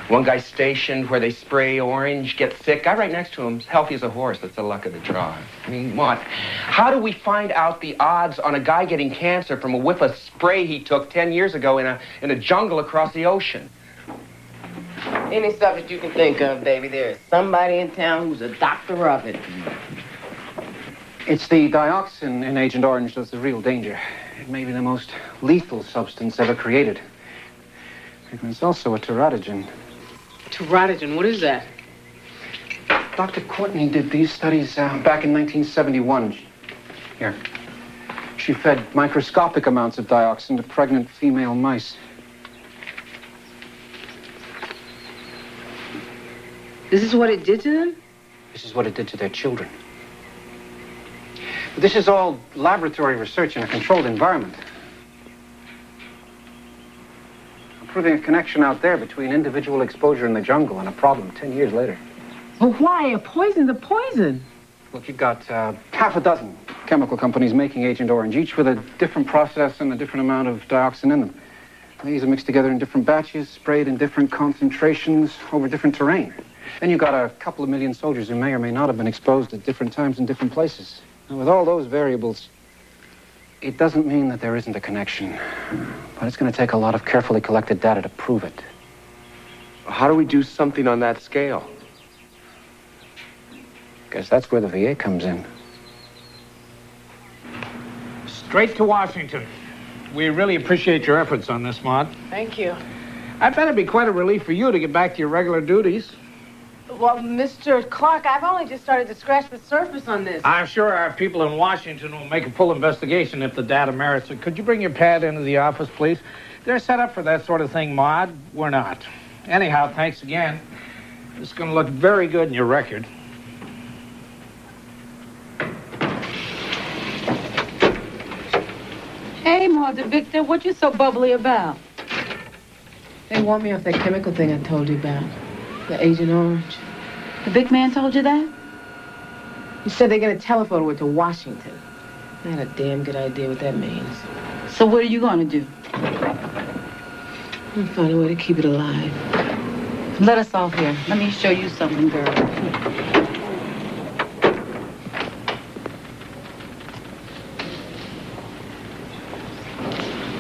One guy's stationed where they spray orange, gets sick. Guy right next to him's healthy as a horse. That's the luck of the draw. I mean, what? How do we find out the odds on a guy getting cancer from a whiff of spray he took 10 years ago in a jungle across the ocean? Any subject you can think of, baby, there's somebody in town who's a doctor of it. It's the dioxin in Agent Orange that's the real danger. It may be the most lethal substance ever created. It's also a teratogen. Teratogen, what is that? Dr. Courtney did these studies back in 1971. Here. She fed microscopic amounts of dioxin to pregnant female mice. This is what it did to them? This is what it did to their children. This is all laboratory research in a controlled environment. I'm proving a connection out there between individual exposure in the jungle and a problem 10 years later. Well, why? A poison's a poison. Look, you've got half a dozen chemical companies making Agent Orange, each with a different process and a different amount of dioxin in them. These are mixed together in different batches, sprayed in different concentrations over different terrain. Then you've got a couple of million soldiers who may or may not have been exposed at different times in different places. And with all those variables, it doesn't mean that there isn't a connection. But it's going to take a lot of carefully collected data to prove it. How do we do something on that scale? Guess that's where the VA comes in. Straight to Washington. We really appreciate your efforts on this, Maude. Thank you. I bet it'd be quite a relief for you to get back to your regular duties. Well, Mr. Clark, I've only just started to scratch the surface on this. I'm sure our people in Washington will make a full investigation if the data merits it. Could you bring your pad into the office, please? They're set up for that sort of thing, Maude. We're not. Anyhow, thanks again. It's going to look very good in your record. Hey, Maude DeVictor, what you so bubbly about? They want me off that chemical thing I told you about. The Agent Orange. The big man told you that? He said they're going to telephoto it to Washington. I had a damn good idea what that means. So what are you going to do? I'll find a way to keep it alive. Let us off here. Let me show you something, girl.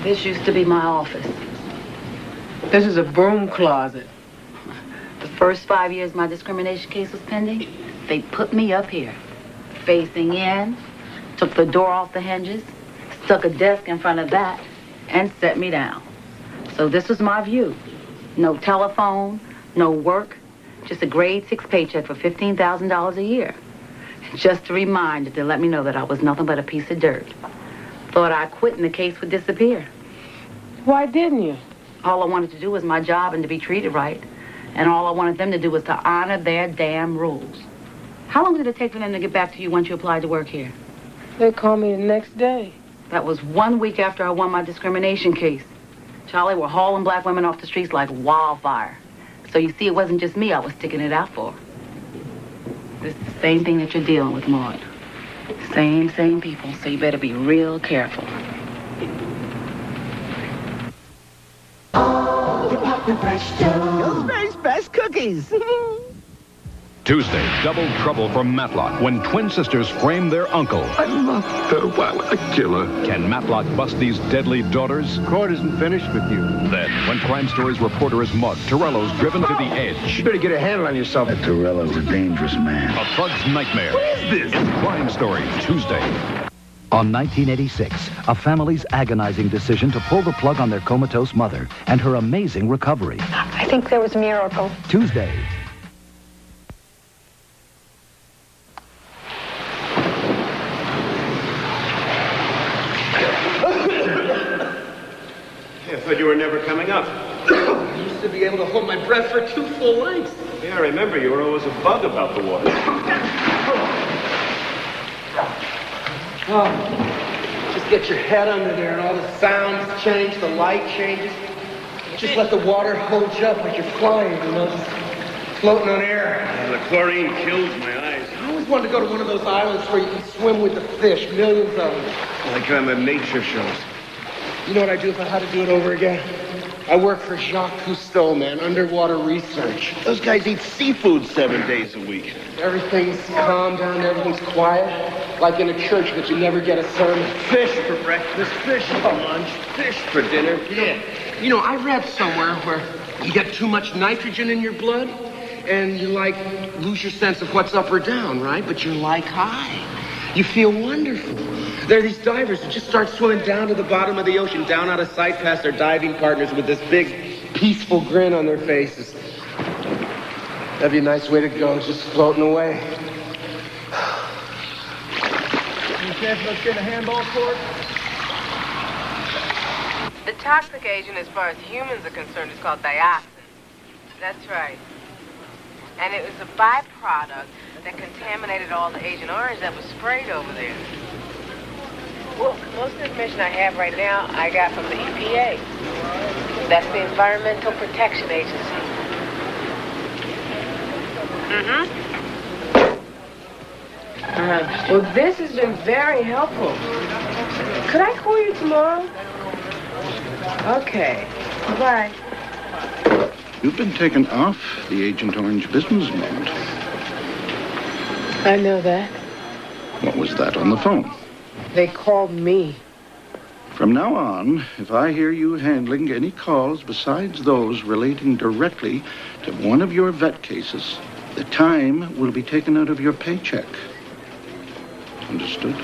This used to be my office. This is a broom closet. The first 5 years my discrimination case was pending, they put me up here, facing in, took the door off the hinges, stuck a desk in front of that, and set me down. So this was my view. No telephone, no work, just a grade 6 paycheck for $15,000 a year. Just a reminder to let me know that I was nothing but a piece of dirt. Thought I'd quit and the case would disappear. Why didn't you? All I wanted to do was my job and to be treated right. And all I wanted them to do was to honor their damn rules. How long did it take for them to get back to you once you applied to work here? They called me the next day. That was 1 week after I won my discrimination case. Charlie were hauling black women off the streets like wildfire. So you see, it wasn't just me I was sticking it out for. It's the same thing that you're dealing with, Maude. Same people, so you better be real careful. Those best cookies. Tuesday, double trouble for Matlock when twin sisters frame their uncle. I loved her while I kill her. Can Matlock bust these deadly daughters? Court isn't finished with you. Then, when Crime Stories reporter is mugged, Torello's driven to the edge. You better get a handle on yourself. That Torello's a dangerous man. A thug's nightmare. What is this? In Crime Stories, Tuesday. On 1986, a family's agonizing decision to pull the plug on their comatose mother and her amazing recovery. I think there was a miracle. Tuesday. I thought you were never coming up. I used to be able to hold my breath for 2 full lengths. Yeah, I remember you were always a bug about the water. Oh, just get your head under there and all the sounds change, the light changes. Just let the water hold you up like you're flying, you know, just floating on air. The chlorine kills my eyes. I always wanted to go to one of those islands where you can swim with the fish, millions of them. Like on the nature shows. You know what I'd do if I had to do it over again? I work for Jacques Cousteau, man, underwater research. Those guys eat seafood 7 days a week. Everything's calm down, everything's quiet. Like in a church, but you never get a sermon. Fish for breakfast, fish for lunch, fish for dinner. Yeah. You know, I read somewhere where you get too much nitrogen in your blood, and you, like, lose your sense of what's up or down, right? But you're, like, high. You feel wonderful. There are these divers who just start swimming down to the bottom of the ocean, down out of sight past their diving partners with this big, peaceful grin on their faces. That'd be a nice way to go, just floating away. Any chance of us getting a handball court? The toxic agent, as far as humans are concerned, is called dioxin. That's right. And it was a byproduct that contaminated all the Agent Orange that was sprayed over there. Well, most of the information I have right now, I got from the EPA. That's the Environmental Protection Agency. Well, this has been very helpful. Could I call you tomorrow? Okay. Bye. You've been taken off the Agent Orange business mode. I know that. What was that on the phone? They called me. From now on, if I hear you handling any calls besides those relating directly to one of your vet cases, the time will be taken out of your paycheck. Understood?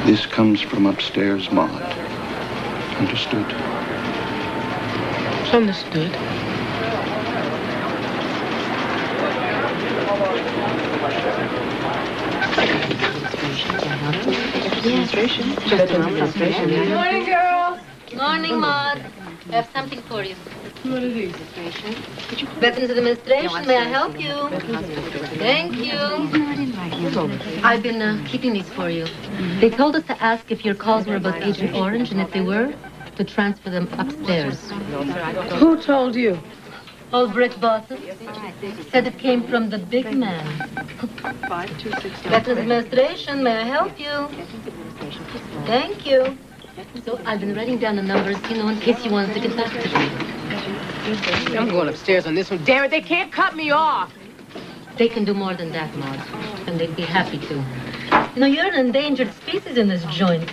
This comes from upstairs, Maude. Understood? Understood. Morning, girls. Morning, Maude. I have something for you. What are these? Veterans Administration, may I help you? Thank you. I've been keeping these for you. They told us to ask if your calls were about Agent Orange, and if they were, to transfer them upstairs. Who told you? Old brick bosses said it came from the big man. Veterans Administration, may I help you? Thank you. So I've been writing down the numbers, in case you wanted to get back to me. I'm going upstairs on this one. Damn it, they can't cut me off. They can do more than that, Maude, and they'd be happy to. You're an endangered species in this joint.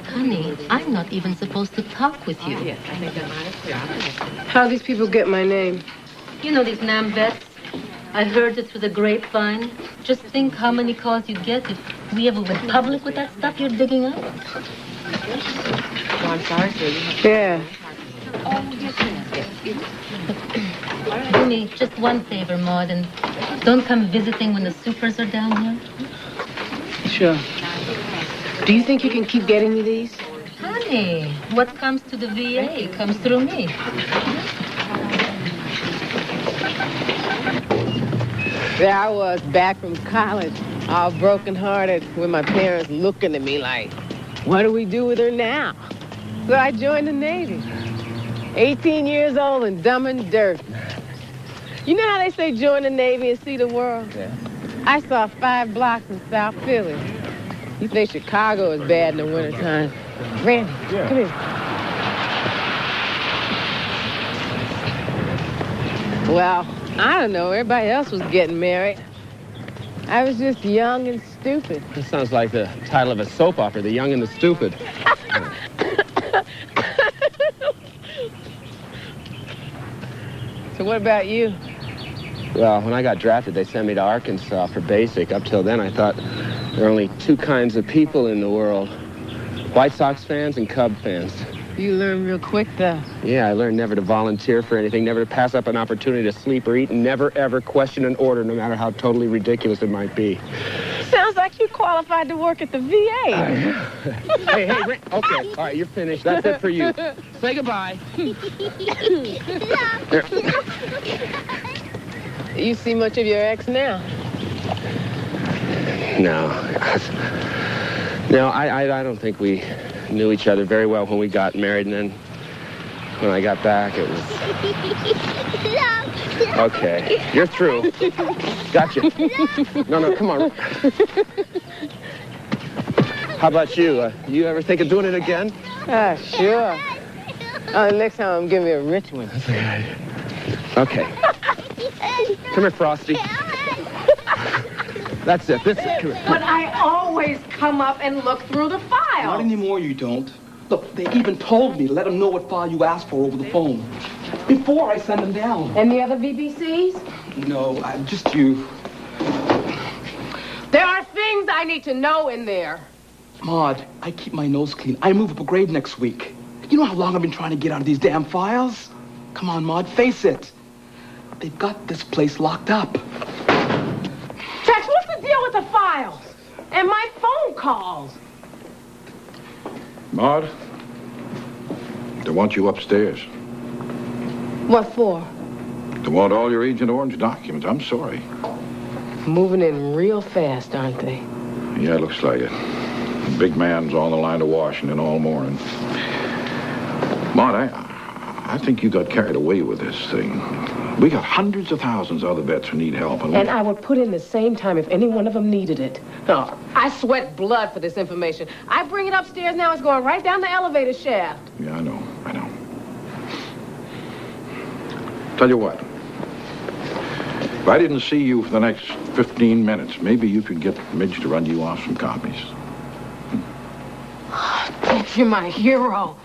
Honey, I'm not even supposed to talk with you. How these people get my name? You know these NAM vets. I heard it through the grapevine. Just think how many calls you'd get if we ever went public with that stuff you're digging up. Oh, I'm sorry, sir. Yeah. Do me just one favor, Maude, and don't come visiting when the supers are down here. Sure. Do you think you can keep getting me these? Honey, what comes to the VA comes through me. There I was, back from college, all broken-hearted, with my parents looking at me like, what do we do with her now? So I joined the Navy. 18 years old and dumb and dirty. You know how they say join the Navy and see the world? Yeah. I saw 5 blocks in South Philly. You think Chicago is bad in the wintertime. Randy, come here. Well, I don't know. Everybody else was getting married. I was just young and stupid. This sounds like the title of a soap opera, The Young and the Stupid. So what about you? Well, when I got drafted, they sent me to Arkansas for basic. Up till then, I thought there are only 2 kinds of people in the world. White Sox fans and Cub fans. You learn real quick, though. Yeah, I learned never to volunteer for anything, never to pass up an opportunity to sleep or eat, and never, ever question an order, no matter how totally ridiculous it might be. Sounds like you're qualified to work at the VA. Hey, okay, all right, you're finished. That's it for you. Say goodbye. You see much of your ex now? No. No, I don't think we knew each other very well when we got married, and then when I got back, it was... Okay, you're through. Gotcha. No, come on. How about you? You ever think of doing it again? Sure. Next time I'm giving me a rich one. That's a good idea. Okay. Come here, Frosty. That's it. This is it. But I always come up and look through the files. Not anymore, you don't. Look, they even told me to let them know what file you asked for over the phone. Before I send them down. And the other VBCs? No, just you. There are things I need to know in there. Maude, I keep my nose clean. I move up a grade next week. You know how long I've been trying to get out of these damn files? Come on, Maude, face it. They've got this place locked up. Tex, what's the deal with the files? And my phone calls? Maude, they want you upstairs. What for? They want all your Agent Orange documents. I'm sorry. Moving in real fast, aren't they? Yeah, it looks like it. The big man's on the line to Washington all morning. Maude, I think you got carried away with this thing. We got hundreds of thousands of other vets who need help. And I would put in the same time if any one of them needed it. No, I sweat blood for this information. I bring it upstairs now, it's going right down the elevator shaft. Yeah, I know. Tell you what. If I didn't see you for the next 15 minutes, maybe you could get Midge to run you off some copies. You're my hero.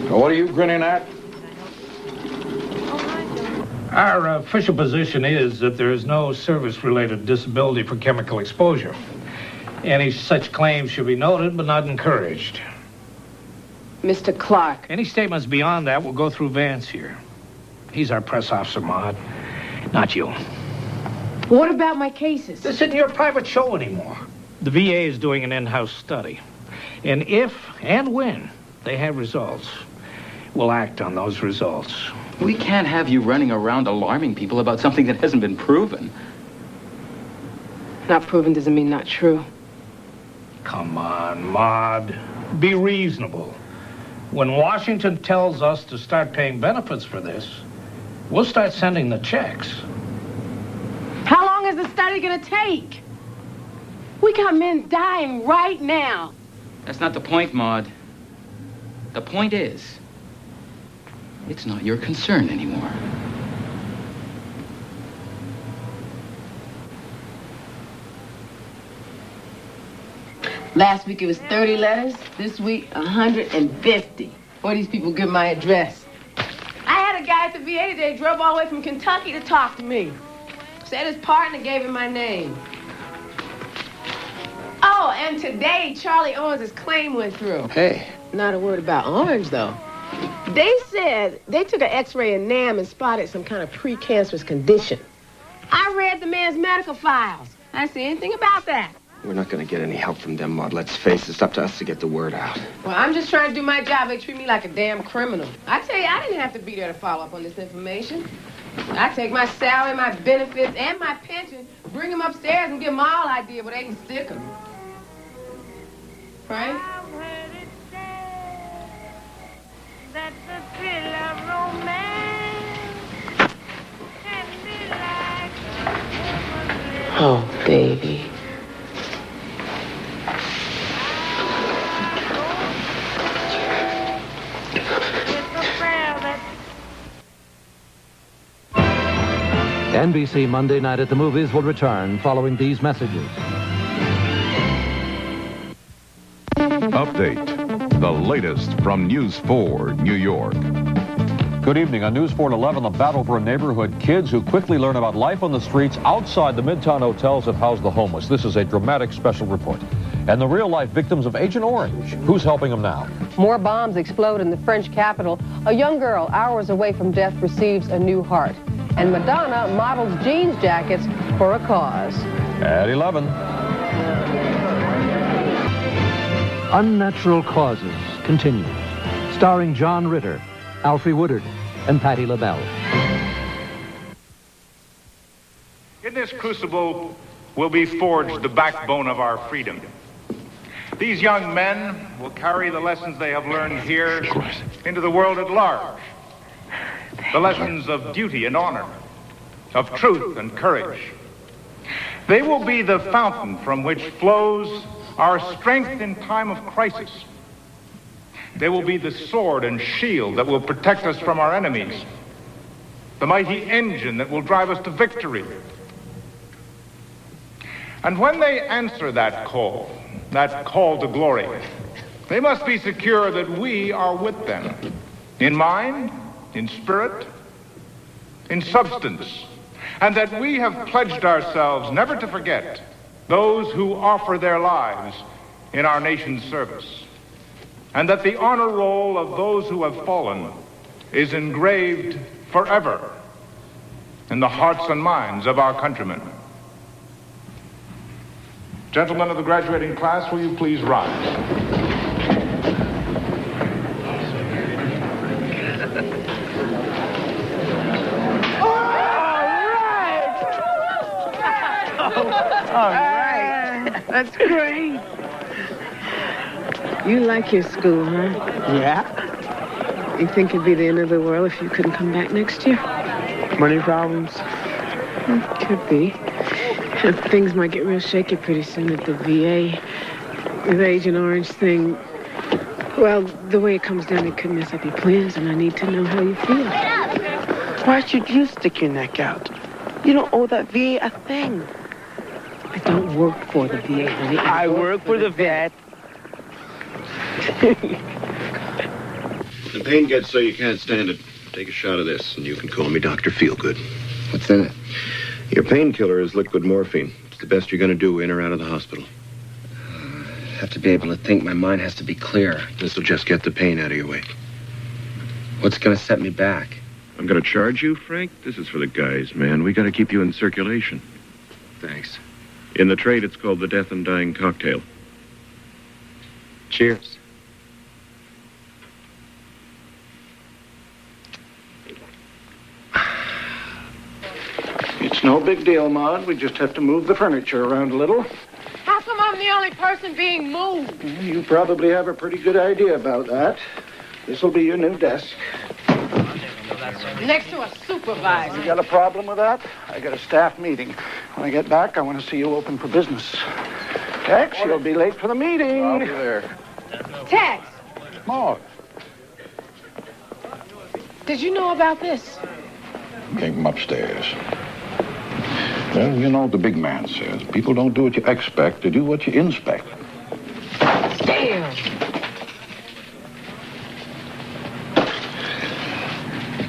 What are you grinning at? Our official position is that there is no service-related disability for chemical exposure. Any such claims should be noted, but not encouraged. Mr. Clark. Any statements beyond that will go through Vance here. He's our press officer, Maude, not you. What about my cases? This isn't your private show anymore. The VA is doing an in-house study. And if and when they have results, we'll act on those results. We can't have you running around alarming people about something that hasn't been proven. Not proven doesn't mean not true. Come on, Maude. Be reasonable. When Washington tells us to start paying benefits for this, we'll start sending the checks. How long is the study gonna take? We got men dying right now. That's not the point, Maude. The point is, it's not your concern anymore. Last week it was 30 letters. This week, 150. Before these people give my address. I had a guy at the VA today, drove all the way from Kentucky to talk to me. Said his partner gave him my name. Oh, and today, Charlie Owens' claim went through. Hey. Not a word about Orange, though. They said they took an x-ray of NAM and spotted some kind of precancerous condition. I read the man's medical files. I didn't see anything about that. We're not going to get any help from them, Maude. Let's face it, it's up to us to get the word out. Well, I'm just trying to do my job. They treat me like a damn criminal. I tell you, I didn't have to be there to follow up on this information. I take my salary, my benefits, and my pension, bring them upstairs and give them all idea where they can stick them. Frank? Oh, baby. NBC Monday Night at the Movies will return following these messages. Update. The latest from News 4 New York. Good evening. On News 4 and 11, the battle for a neighborhood. Kids who quickly learn about life on the streets outside the Midtown hotels that house the homeless. This is a dramatic special report. And the real-life victims of Agent Orange. Who's helping them now? More bombs explode in the French capital. A young girl, hours away from death, receives a new heart. And Madonna models jeans jackets for a cause. At 11. Unnatural Causes continues, starring John Ritter, Alfre Woodard, and Patti LaBelle. In this crucible will be forged the backbone of our freedom. These young men will carry the lessons they have learned here into the world at large. The lessons of duty and honor, of truth and courage. They will be the fountain from which flows our strength in time of crisis. They will be the sword and shield that will protect us from our enemies, the mighty engine that will drive us to victory. And when they answer that call to glory, they must be secure that we are with them, in mind, in spirit, in substance, and that we have pledged ourselves never to forget those who offer their lives in our nation's service, and that the honor roll of those who have fallen is engraved forever in the hearts and minds of our countrymen. Gentlemen of the graduating class, will you please rise? All right. That's great. You like your school, huh? Yeah? You think it'd be the end of the world if you couldn't come back next year? Money problems? Could be. Things might get real shaky pretty soon at the VA. The Agent Orange thing, well, the way it comes down, it could mess up your plans, and I need to know how you feel. Why should you stick your neck out? You don't owe that VA a thing. I don't work for the VA, honey. I work for the vet. If the pain gets so you can't stand it, take a shot of this, and you can call me Dr. Feelgood. What's in it? Your painkiller is liquid morphine. It's the best you're going to do in or out of the hospital. I have to be able to think. My mind has to be clear. This will just get the pain out of your way. What's going to set me back? I'm going to charge you, Frank? This is for the guys, man. We got to keep you in circulation. Thanks. In the trade, it's called the death and dying cocktail. Cheers. It's no big deal, Maude. We just have to move the furniture around a little. How come I'm the only person being moved? You probably have a pretty good idea about that. This'll be your new desk. Next to a supervisor. You got a problem with that? I got a staff meeting. When I get back, I want to see you open for business. Tex, you'll be late for the meeting. I'll be there. Tex, Maude. did you know about this? Came from upstairs. Well, you know what the big man says. People don't do what you expect. They do what you inspect. Damn.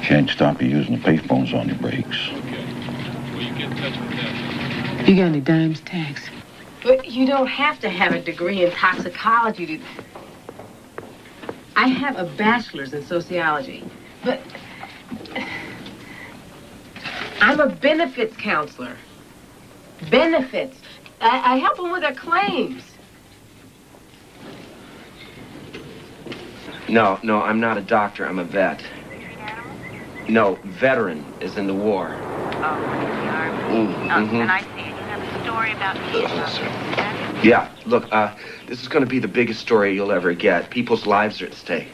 Can't stop you using the payphones on your brakes. You got any dimes, Tex? But you don't have to have a degree in toxicology to... I have a bachelor's in sociology, but I'm a benefits counselor. Benefits. I help them with their claims. No, I'm not a doctor. I'm a vet. No, veteran is in the war. And I see it. You have a story about me. Yeah, look, this is going to be the biggest story you'll ever get. People's lives are at stake.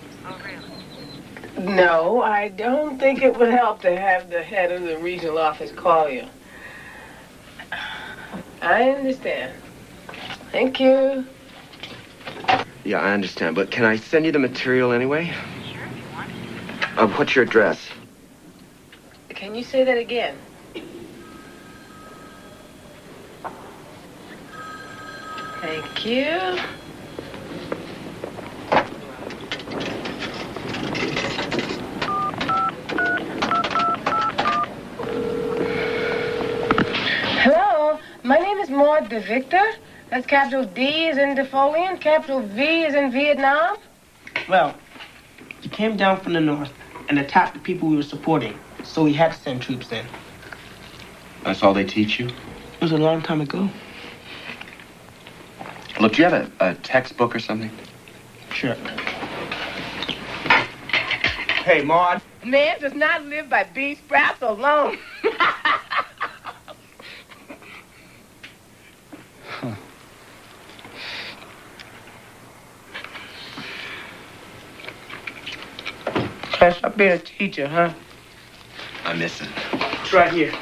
No, I don't think it would help to have the head of the regional office call you. I understand. Thank you. Yeah, I understand, but can I send you the material anyway? Sure, if you want. What's your address? Can you say that again? Thank you. Hello, my name is Maude DeVictor. That's capital D is in defoliant, capital V is in Vietnam. Well, he came down from the north and attacked the people we were supporting, so we had to send troops in. That's all they teach you? It was a long time ago. Look, do you have a textbook or something? Sure. Hey, Maude. Man does not live by bean sprouts alone. Guess I've been a teacher, huh? I miss it. It's right here.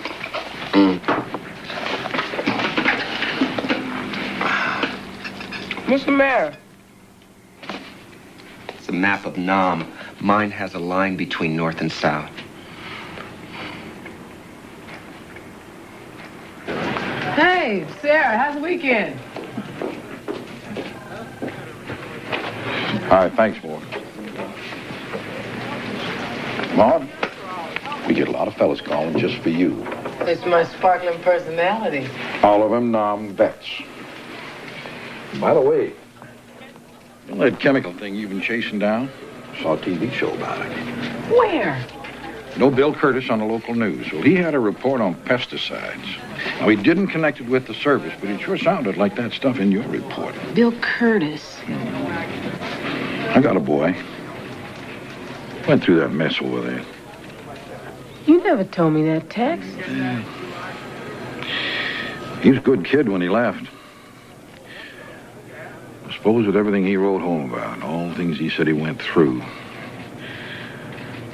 What's the matter? It's a map of Nam. Mine has a line between north and south. Hey, Sarah, how's the weekend? All right, thanks, Maude. Maude, we get a lot of fellas calling just for you. It's my sparkling personality. All of them vets. By the way, you know that chemical thing you've been chasing down? Saw a TV show about it. Where? You know Bill Curtis on the local news? Well, he had a report on pesticides. Now, he didn't connect it with the service, but it sure sounded like that stuff in your report. Bill Curtis. I got a boy. Went through that mess over there. You never told me that, Tex. He was a good kid when he left. I suppose with everything he wrote home about, all the things he said he went through,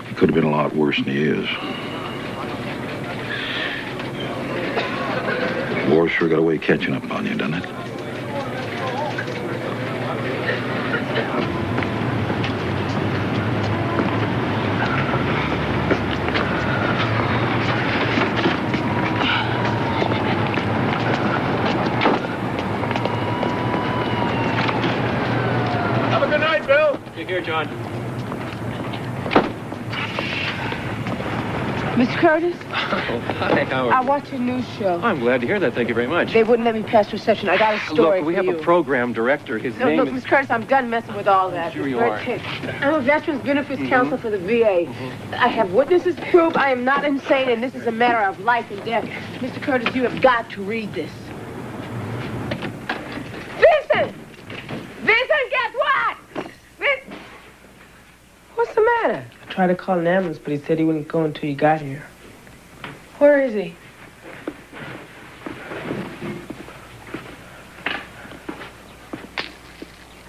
he could have been a lot worse than he is. War sure got a way of catching up on you, doesn't it? Take care, John. Miss Curtis? Oh, hi, Howard. I watched your news show. I'm glad to hear that. Thank you very much. They wouldn't let me pass reception. I got a story Look, we for have you. a program director. His No, name look, is... Miss Curtis, I'm done messing with all that. Sure you Very are. kick. I'm a Veterans Benefits Counsel for the VA. I have witnesses to prove I am not insane, and this is a matter of life and death. Mr. Curtis, you have got to read this. Vincent! Vincent, guess what? What's the matter? I tried to call an ambulance, but he said he wouldn't go until you got here. Where is he?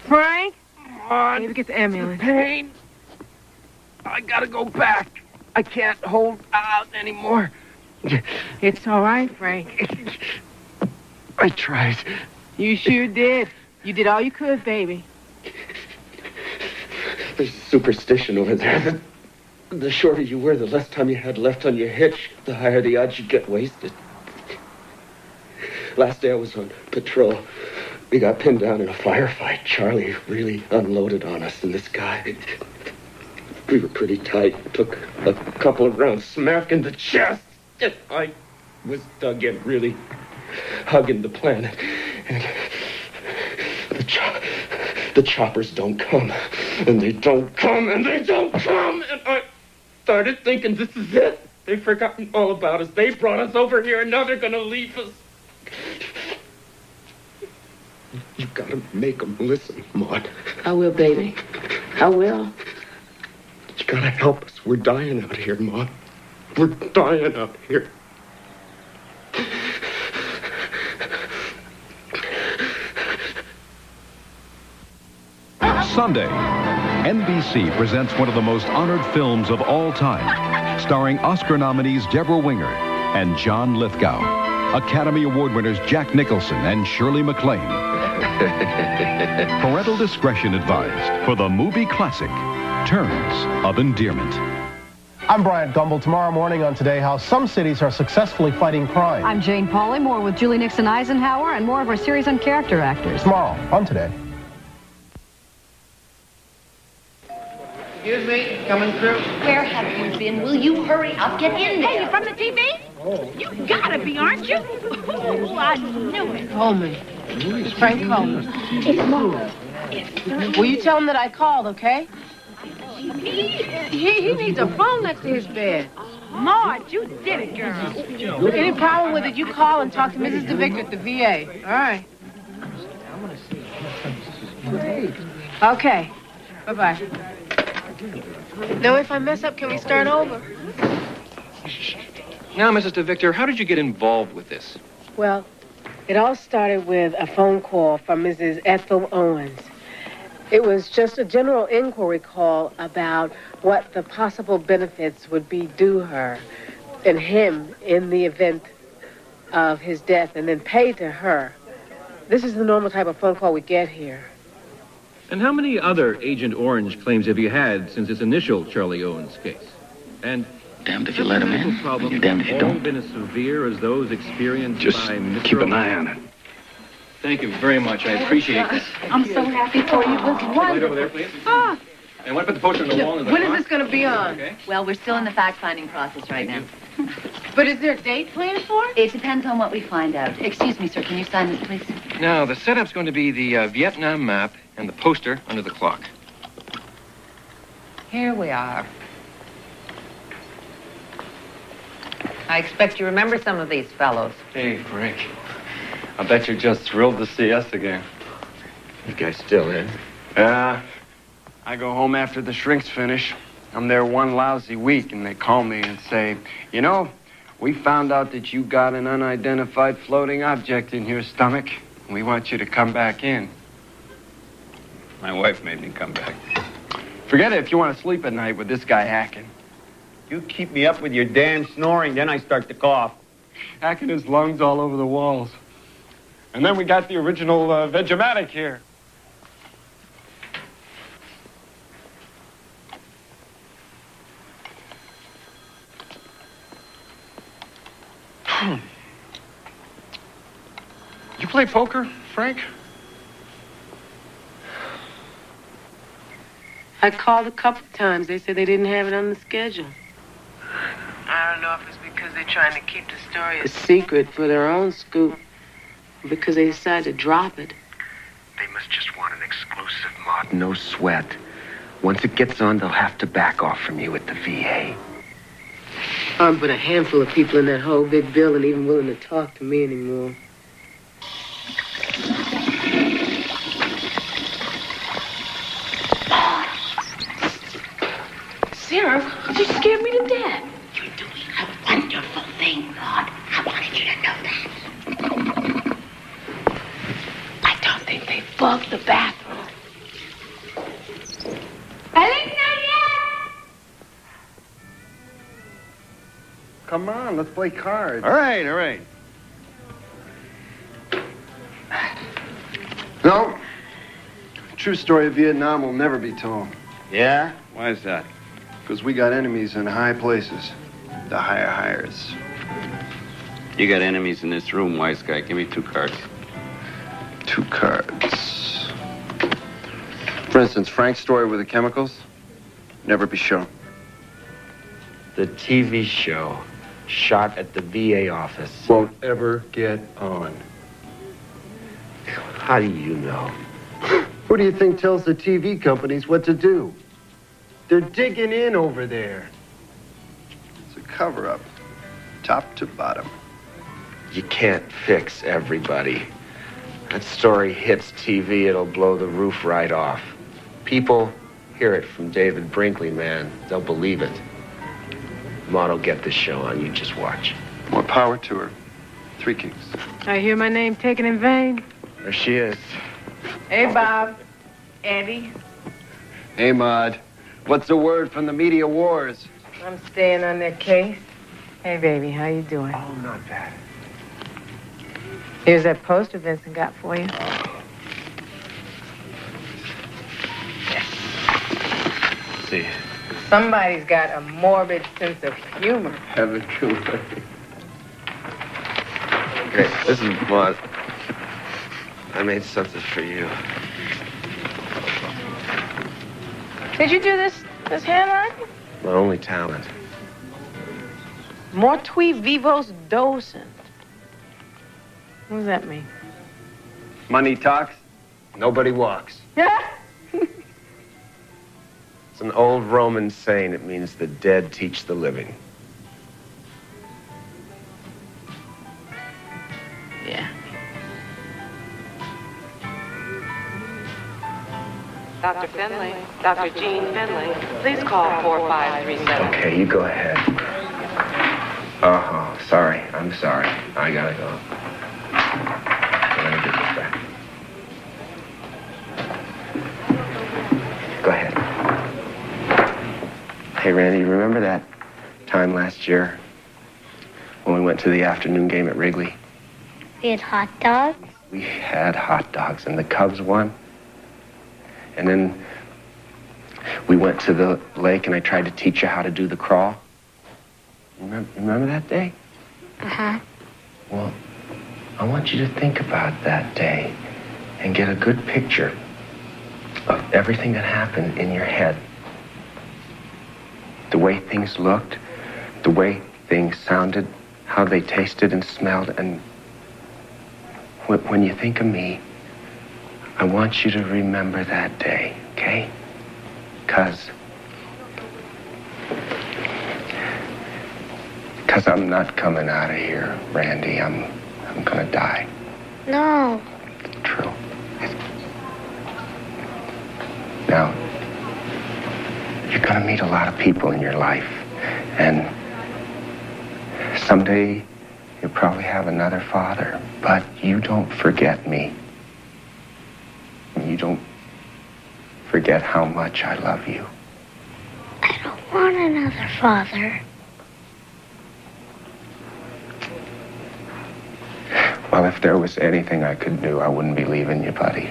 Frank? Maybe get the ambulance. Pain. I gotta go back. I can't hold out anymore. It's all right, Frank. I tried. You sure did. You did all you could, baby. There's a superstition over there. The shorter you were, the less time you had left on your hitch, the higher the odds you'd get wasted. Last day I was on patrol. We got pinned down in a firefight. Charlie really unloaded on us, and this guy... We were pretty tight. Took a couple of rounds smack in the chest. I was dug in, really hugging the planet. And the choppers don't come. And they don't come, and they don't come. And I started thinking, this is it. They've forgotten all about us. They brought us over here, and now they're going to leave us. You've got to make them listen, Maude. I will, baby. I will. You got to help us. We're dying out here, Maude. We're dying out here. Sunday, NBC presents one of the most honored films of all time, starring Oscar nominees Deborah Winger and John Lithgow, Academy Award winners Jack Nicholson and Shirley MacLaine. Parental discretion advised for the movie classic, Terms of Endearment. I'm Bryant Gumbel. Tomorrow morning on Today, how some cities are successfully fighting crime. I'm Jane Pauley, more with Julie Nixon Eisenhower and more of our series on character actors. Tomorrow on Today. Excuse me, coming through. Where have you been? Will you hurry up? Get in there. Hey, you from the TV? You gotta be, aren't you? Oh, I knew it. Coleman. It's Frank Coleman. It's Maude. Will you tell him that I called, okay? He needs a phone next to his bed. Maude, you did it, girl. Any problem with it, you call and talk to Mrs. DeVictor at the VA. All right. Okay. Bye-bye. Now, if I mess up, can we start over? Now, Mrs. DeVictor, how did you get involved with this? Well, it all started with a phone call from Mrs. Ethel Owens. It was just a general inquiry call about what the possible benefits would be due her and him in the event of his death, and then paid to her. This is the normal type of phone call we get here. And how many other Agent Orange claims have you had since this initial Charlie Owens case? And damned if you let him in, problems you're damned if you all don't. been as severe as those experienced Just by Mr. keep an Owens? eye on it. Thank you very much. I appreciate that. I'm so happy for you. It was Right wonderful. over there, please. Ah, And what about the poster on the wall? When is this going to be on? Okay. Well, we're still in the fact-finding process right now. But is there a date planned for it? It depends on what we find out. Excuse me, sir. Can you sign this, please? Now, the setup's going to be the Vietnam map and the poster under the clock. Here we are. I expect you remember some of these fellows. Hey, Frank. I bet you're just thrilled to see us again. You guys still in? I go home after the shrinks finish. I'm there one lousy week, and they call me and say, you know, we found out that you got an unidentified floating object in your stomach. We want you to come back in. My wife made me come back. Forget it if you want to sleep at night with this guy hacking. You keep me up with your damn snoring, then I start to cough. Hacking his lungs all over the walls. And then we got the original Vegematic here. You play poker, Frank? I called a couple times. They said they didn't have it on the schedule. I don't know if it's because they're trying to keep the story a secret for their own scoop, or because they decided to drop it. They must just want an exclusive, Maude. No sweat. Once it gets on, they'll have to back off from you at the VA. Aren't but a handful of people in that whole big building even willing to talk to me anymore. Sarah, you scared me to death. You're doing a wonderful thing, Maude. I wanted you to know that. I don't think they bugged the bathroom. Come on, let's play cards. All right, all right. No. True story of Vietnam will never be told. Yeah? Why is that? Because we got enemies in high places. The higher hires. You got enemies in this room, wise guy. Give me 2 cards. 2 cards. For instance, Frank's story with the chemicals, never be shown. The TV show shot at the VA office. Won't ever get on. How do you know? Who do you think tells the TV companies what to do? They're digging in over there. It's a cover-up, top to bottom. You can't fix everybody. That story hits TV, it'll blow the roof right off. People hear it from David Brinkley, man. They'll believe it. Maude will get this show on. You just watch. More power to her. 3 Kings. I hear my name taken in vain. There she is. Hey, Bob. Eddie. Hey, Maude. What's the word from the media wars? I'm staying on their case. Hey, baby, how you doing? Oh, not bad. Here's that poster Vincent got for you. See. Somebody's got a morbid sense of humor. Haven't you? Great. This is Maude. I made something for you. Did you do this handwriting? My only talent. Mortui vivos docent. What does that mean? Money talks, nobody walks. It's an old Roman saying. It means the dead teach the living. Yeah. Dr. Finley, Dr. Jean Finley, please call 4537. Okay, you go ahead. Oh, sorry. I'm sorry. I gotta go. Let me get this back. Go ahead. Hey, Randy, you remember that time last year when we went to the afternoon game at Wrigley? We had hot dogs? We had hot dogs, and the Cubs won. And then we went to the lake, and I tried to teach you how to do the crawl. Remember that day? Uh-huh. Well, I want you to think about that day and get a good picture of everything that happened in your head. The way things looked, the way things sounded, how they tasted and smelled. And when you think of me, I want you to remember that day, okay? 'Cause I'm not coming out of here, Randy. I'm gonna die. No. It's true. Now, you're gonna meet a lot of people in your life, and someday you'll probably have another father, but you don't forget me. You don't forget how much I love you. I don't want another father. Well, if there was anything I could do, I wouldn't be leaving you, buddy.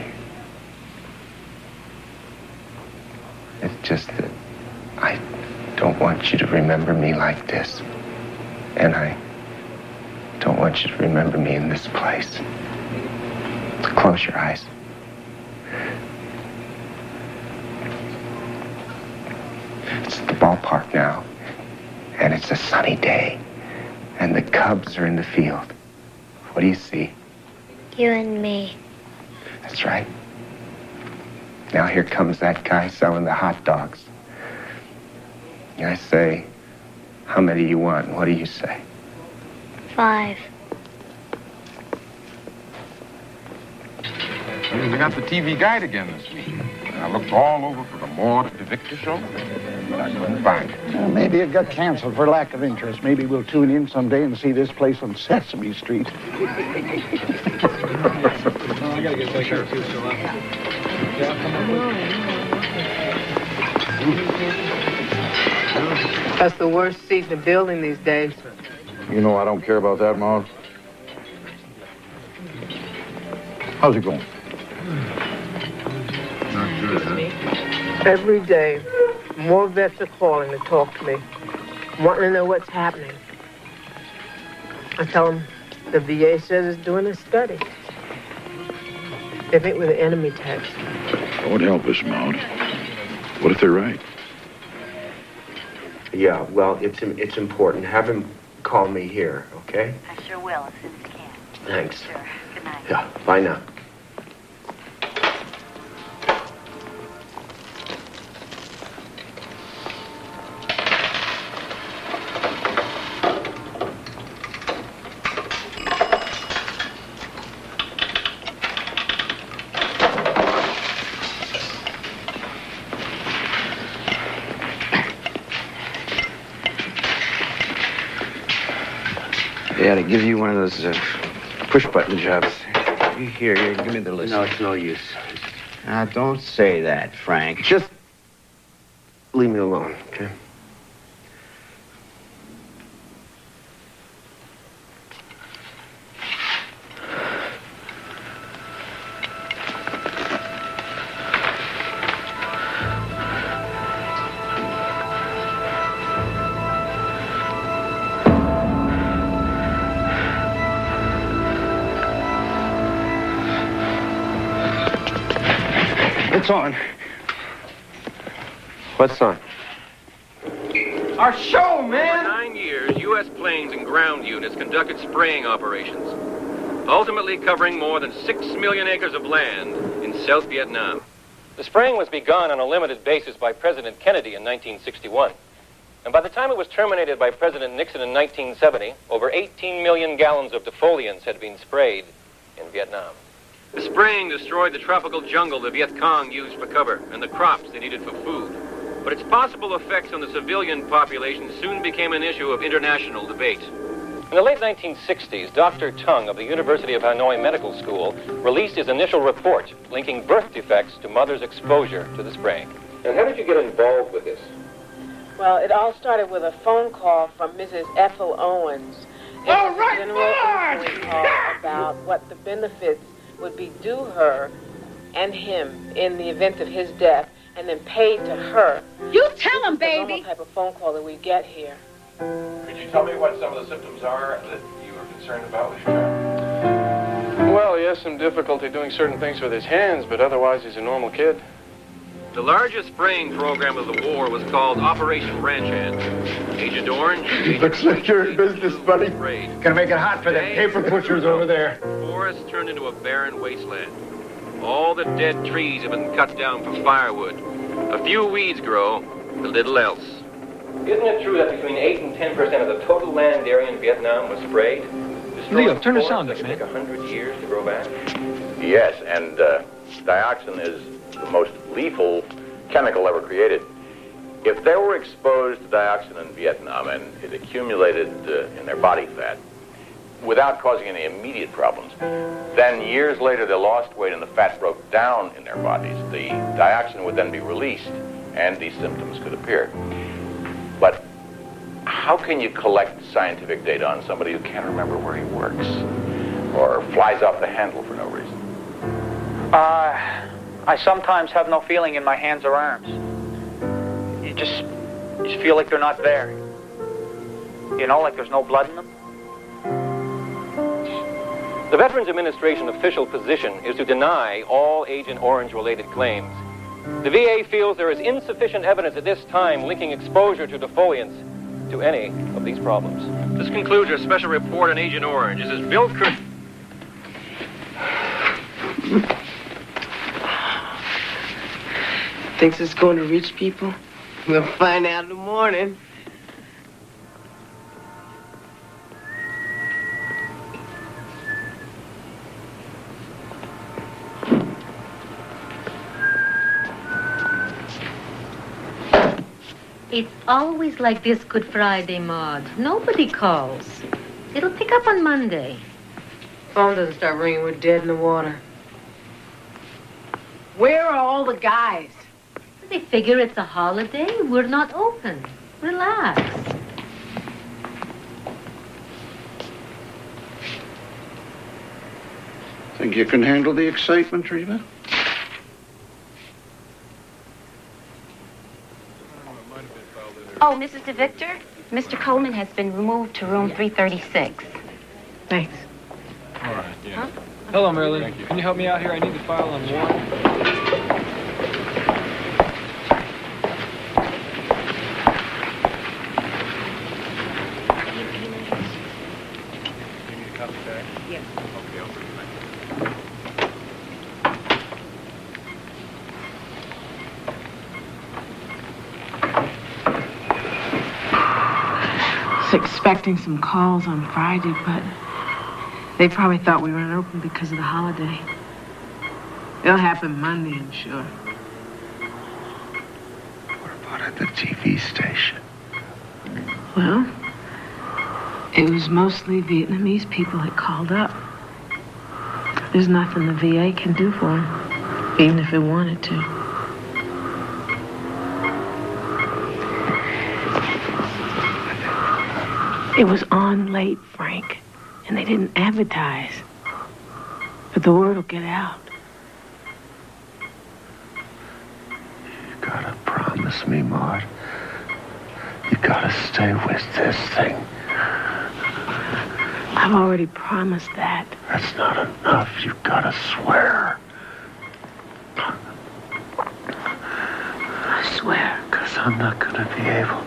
It's just that I don't want you to remember me like this. And I don't want you to remember me in this place. Close your eyes. It's the ballpark now, and it's a sunny day, and the Cubs are in the field. What do you see? You and me. That's right. Now here comes that guy selling the hot dogs. And I say, how many do you want? And what do you say? 5. We got the TV guide again this week. I looked all over for the Maude DeVictor show, but I couldn't find it. Well, maybe it got canceled for lack of interest. Maybe we'll tune in someday and see this place on Sesame Street. I gotta get back here too, so That's the worst seat in the building these days. You know I don't care about that, Maude. How's it going? Not good, huh? Every day, more vets are calling to talk to me, wanting to know what's happening. I tell them the VA says it's doing a study. They think we're the enemy techs. That would help us, Maude. What if they're right? Yeah, well, it's important. Have him call me here, okay? I sure will, as soon as you can. Thanks. Sure. Good night. Yeah, bye now. Yeah, to give you one of those push-button jobs. Here, give me the list. No, it's no use. Now, don't say that, Frank. Just leave me alone, okay? It's on. What's on? Our show, man! For 9 years, U.S. planes and ground units conducted spraying operations, ultimately covering more than 6 million acres of land in South Vietnam. The spraying was begun on a limited basis by President Kennedy in 1961. And by the time it was terminated by President Nixon in 1970, over 18 million gallons of defoliants had been sprayed in Vietnam. The spraying destroyed the tropical jungle the Viet Cong used for cover and the crops they needed for food. But its possible effects on the civilian population soon became an issue of international debate. In the late 1960s, Dr. Tung of the University of Hanoi Medical School released his initial report linking birth defects to mothers' exposure to the spraying. And how did you get involved with this? Well, it all started with a phone call from Mrs. Ethel Owens. All right, general call about what the benefits would be due her and him in the event of his death, and then paid to her. You tell him, baby. The normal type of phone call that we get here. Could you tell me what some of the symptoms are that you were concerned about with your child? Well, he has some difficulty doing certain things with his hands, but otherwise he's a normal kid. The largest spraying program of the war was called Operation Ranch Hand. Agent Orange... Looks like you're in business, buddy. Gonna make it hot for them paper pushers over there. Forests turned into a barren wasteland. All the dead trees have been cut down for firewood. A few weeds grow, but little else. Isn't it true that between 8 and 10% of the total land area in Vietnam was sprayed? Leo, turn the sound up, man. It took 100 years to grow back. Yes, and dioxin is the most lethal chemical ever created. If they were exposed to dioxin in Vietnam and it accumulated in their body fat without causing any immediate problems, then years later they lost weight and the fat broke down in their bodies. The dioxin would then be released and these symptoms could appear. But how can you collect scientific data on somebody who can't remember where he works or flies off the handle for no reason? I sometimes have no feeling in my hands or arms. You just feel like they're not there. You know, like there's no blood in them. The Veterans Administration official position is to deny all Agent Orange-related claims. The VA feels there is insufficient evidence at this time linking exposure to defoliants to any of these problems. This concludes your special report on Agent Orange. This is Bill Kirk. Thinks it's going to reach people? We'll find out in the morning. It's always like this Good Friday, Maude. Nobody calls. It'll pick up on Monday. Phone doesn't start ringing, we're dead in the water. Where are all the guys? They figure it's a holiday. We're not open. Relax. Think you can handle the excitement, Reva? Oh, Mrs. DeVictor, Mr. Coleman has been removed to room 336. Thanks. All right, yeah. Huh? Hello, Marilyn. Can you help me out here? I need the file on Warren. Yes. Okay, I'll bring it back. I was expecting some calls on Friday, but they probably thought we weren't open because of the holiday. It'll happen Monday, I'm sure. What about at the TV station? Well, it was mostly Vietnamese people that called up. There's nothing the VA can do for them, even if it wanted to. It was on late, Frank, and they didn't advertise. But the word will get out. You gotta promise me, Maude. You gotta stay with this thing. I've already promised that. That's not enough. You gotta swear. I swear. Because I'm not gonna be able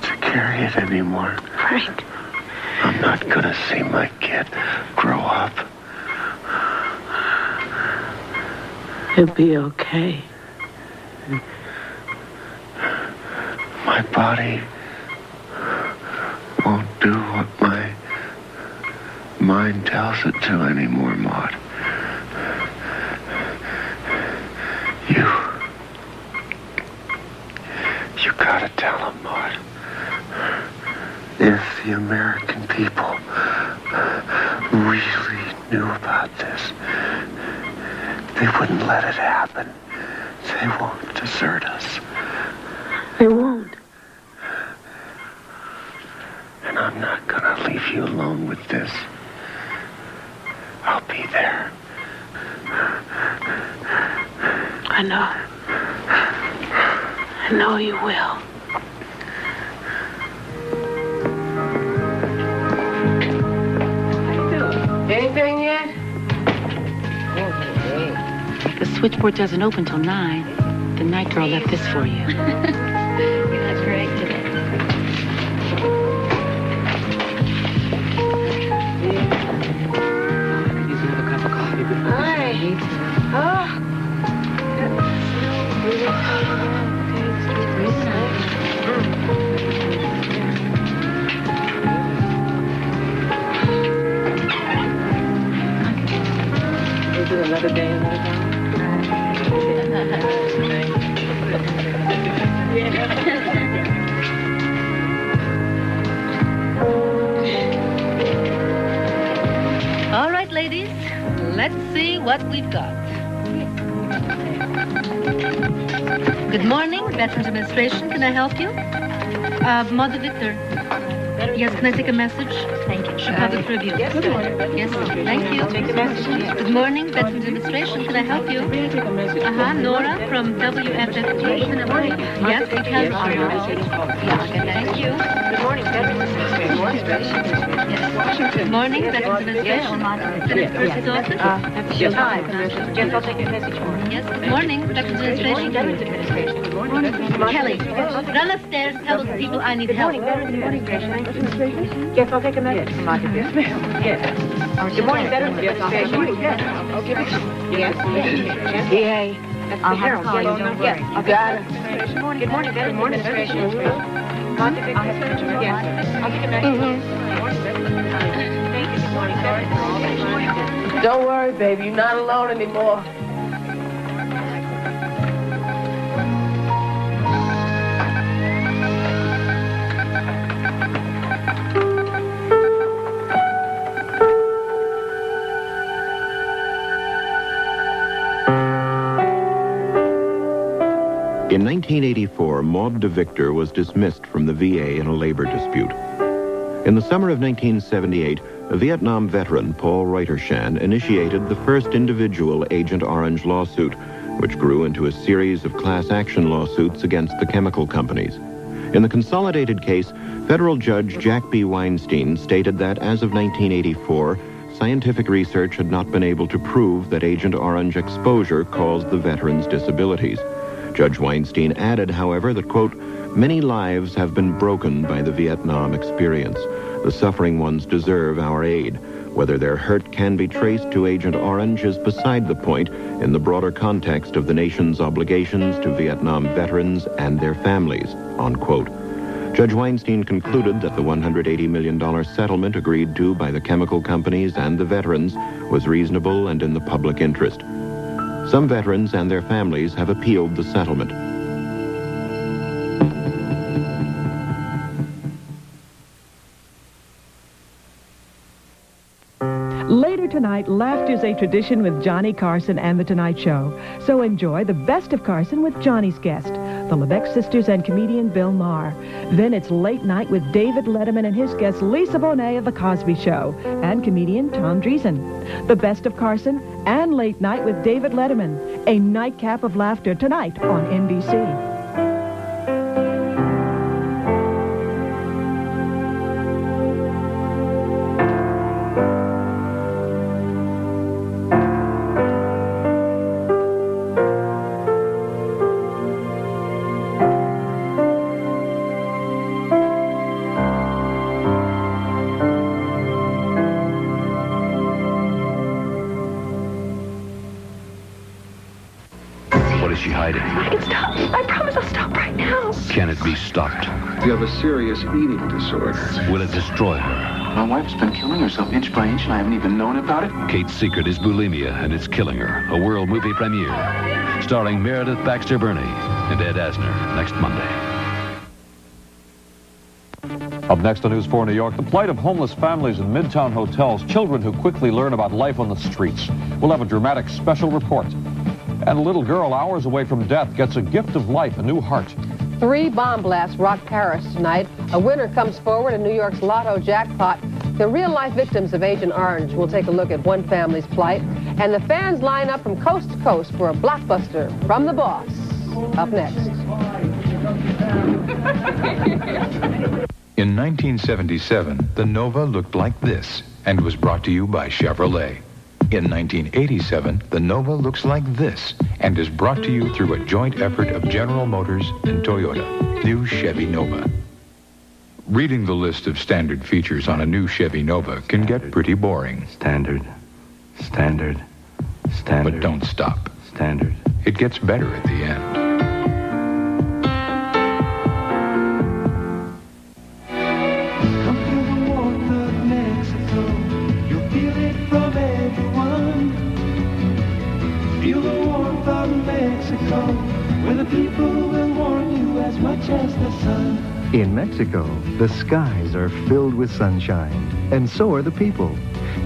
to carry it anymore. Frank. I'm not gonna see my kid grow up. He'll be okay. My body won't do what my mind tells it to anymore, Maude. You gotta tell him, Maude. If the American people really knew about this, they wouldn't let it happen. They won't desert us. They won't. And I'm not gonna leave you alone with this. I'll be there. I know. I know you will. Anything yet? The switchboard doesn't open till 9. The night girl left this for you. You look great today. Hi. Oh. Is it another day, another time? All right, ladies. Let's see what we've got. Good morning, Veterans Administration. Can I help you? Maude DeVictor. Yes, can I take a message? Thank you. Public Tribune. Yes, thank you. Take a message. Good morning, Veterans Administration. Can I help you? Nora from WFFT. Yes, because... Thank you. Good morning, Veterans Administration. Good morning, Veterans Administration. First office? Yes, I'll take a message for you. Yes, good morning, Veterans Administration. Kelly, run upstairs, tell those people I need help. Yes, I'll take a message from my Yes, ma'am. Yes. Good morning, Veterans Administration. I'll give it to you. Yes. Yay. I'll have to call you, don't worry. I've got it. Good morning, Veterans Administration. Maude DeVictor. Yes. I'll take a message. Thank you. Good morning, Veterans Administration. Don't worry, baby. You're not alone anymore. In 1984, Maude DeVictor was dismissed from the VA in a labor dispute. In the summer of 1978, a Vietnam veteran, Paul Reutershan, initiated the first individual Agent Orange lawsuit, which grew into a series of class action lawsuits against the chemical companies. In the consolidated case, federal judge Jack B. Weinstein stated that as of 1984, scientific research had not been able to prove that Agent Orange exposure caused the veterans' disabilities. Judge Weinstein added, however, that, quote, many lives have been broken by the Vietnam experience. The suffering ones deserve our aid. Whether their hurt can be traced to Agent Orange is beside the point in the broader context of the nation's obligations to Vietnam veterans and their families, unquote. Judge Weinstein concluded that the $180 million settlement agreed to by the chemical companies and the veterans was reasonable and in the public interest. Some veterans and their families have appealed the settlement. Later tonight, laughter's a tradition with Johnny Carson and The Tonight Show. So enjoy the best of Carson with Johnny's guest, the LeVec sisters and comedian Bill Maher. Then it's Late Night with David Letterman and his guest Lisa Bonet of The Cosby Show and comedian Tom Dreesen. The best of Carson and Late Night with David Letterman. A nightcap of laughter tonight on NBC. Can it be stopped? You have a serious eating disorder. Will it destroy her? My wife's been killing herself inch by inch, and I haven't even known about it. Kate's secret is bulimia, and it's killing her. A world movie premiere. Starring Meredith Baxter Birney and Ed Asner next Monday. Up next on News 4 New York, the plight of homeless families in Midtown hotels, children who quickly learn about life on the streets. We'll have a dramatic special report. And a little girl hours away from death gets a gift of life, a new heart. 3 bomb blasts rock Paris tonight. A winner comes forward in New York's lotto jackpot. The real-life victims of Agent Orange will take a look at one family's plight. And the fans line up from coast to coast for a blockbuster from the boss. Up next. In 1977, the Nova looked like this and was brought to you by Chevrolet. In 1987, the Nova looks like this and is brought to you through a joint effort of General Motors and Toyota. New Chevy Nova. Reading the list of standard features on a new Chevy Nova can get pretty boring. Standard. But don't stop. Standard. It gets better at the end. Where the people will warm you as much as the sun. In Mexico, the skies are filled with sunshine, and so are the people.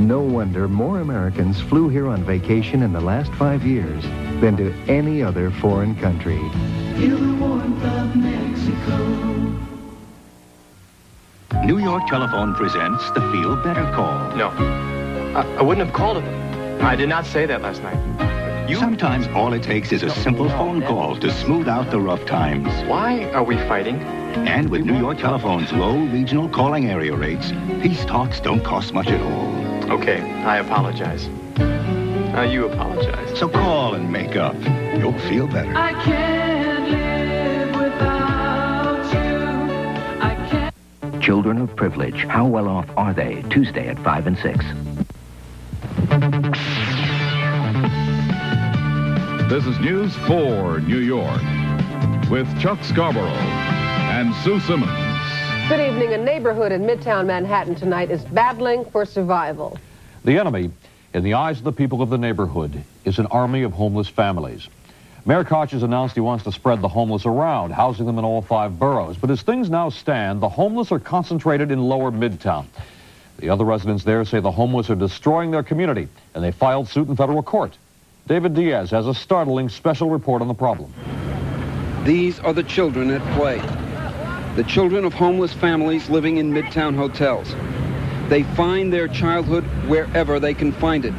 No wonder more Americans flew here on vacation in the last 5 years than to any other foreign country. Feel the warmth of Mexico. New York Telephone presents the Feel Better Call. No. I wouldn't have called him. I did not say that last night. Sometimes all it takes is a simple phone call to smooth out the rough times. Why are we fighting? And with New York Telephone's low regional calling area rates, peace talks don't cost much at all. Okay, I apologize. You apologize. So call and make up. You'll feel better. I can't live without you. I can't. Children of Privilege. How well off are they? Tuesday at 5 and 6. This is News 4 New York with Chuck Scarborough and Sue Simmons. Good evening. A neighborhood in Midtown Manhattan tonight is battling for survival. The enemy, in the eyes of the people of the neighborhood, is an army of homeless families. Mayor Koch has announced he wants to spread the homeless around, housing them in all 5 boroughs. But as things now stand, the homeless are concentrated in lower Midtown. The other residents there say the homeless are destroying their community, and they filed suit in federal court. David Diaz has a startling special report on the problem. These are the children at play. The children of homeless families living in Midtown hotels. They find their childhood wherever they can find it,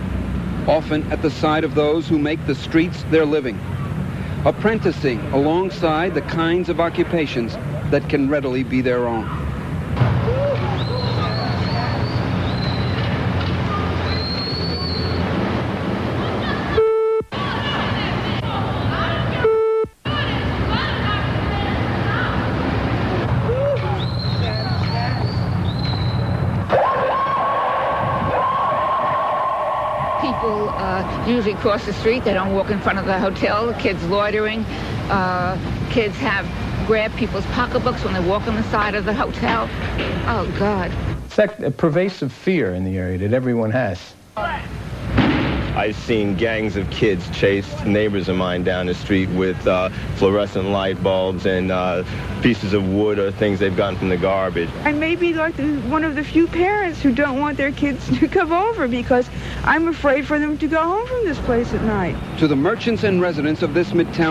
often at the side of those who make the streets their living, apprenticing alongside the kinds of occupations that can readily be their own. Usually cross the street. They don't walk in front of the hotel. Kids loitering. Kids grab people's pocketbooks when they walk on the side of the hotel. Oh, God. It's like a pervasive fear in the area that everyone has. I've seen gangs of kids chase neighbors of mine down the street with fluorescent light bulbs and pieces of wood or things they've gotten from the garbage. I may be like one of the few parents who don't want their kids to come over because I'm afraid for them to go home from this place at night. To the merchants and residents of this Midtown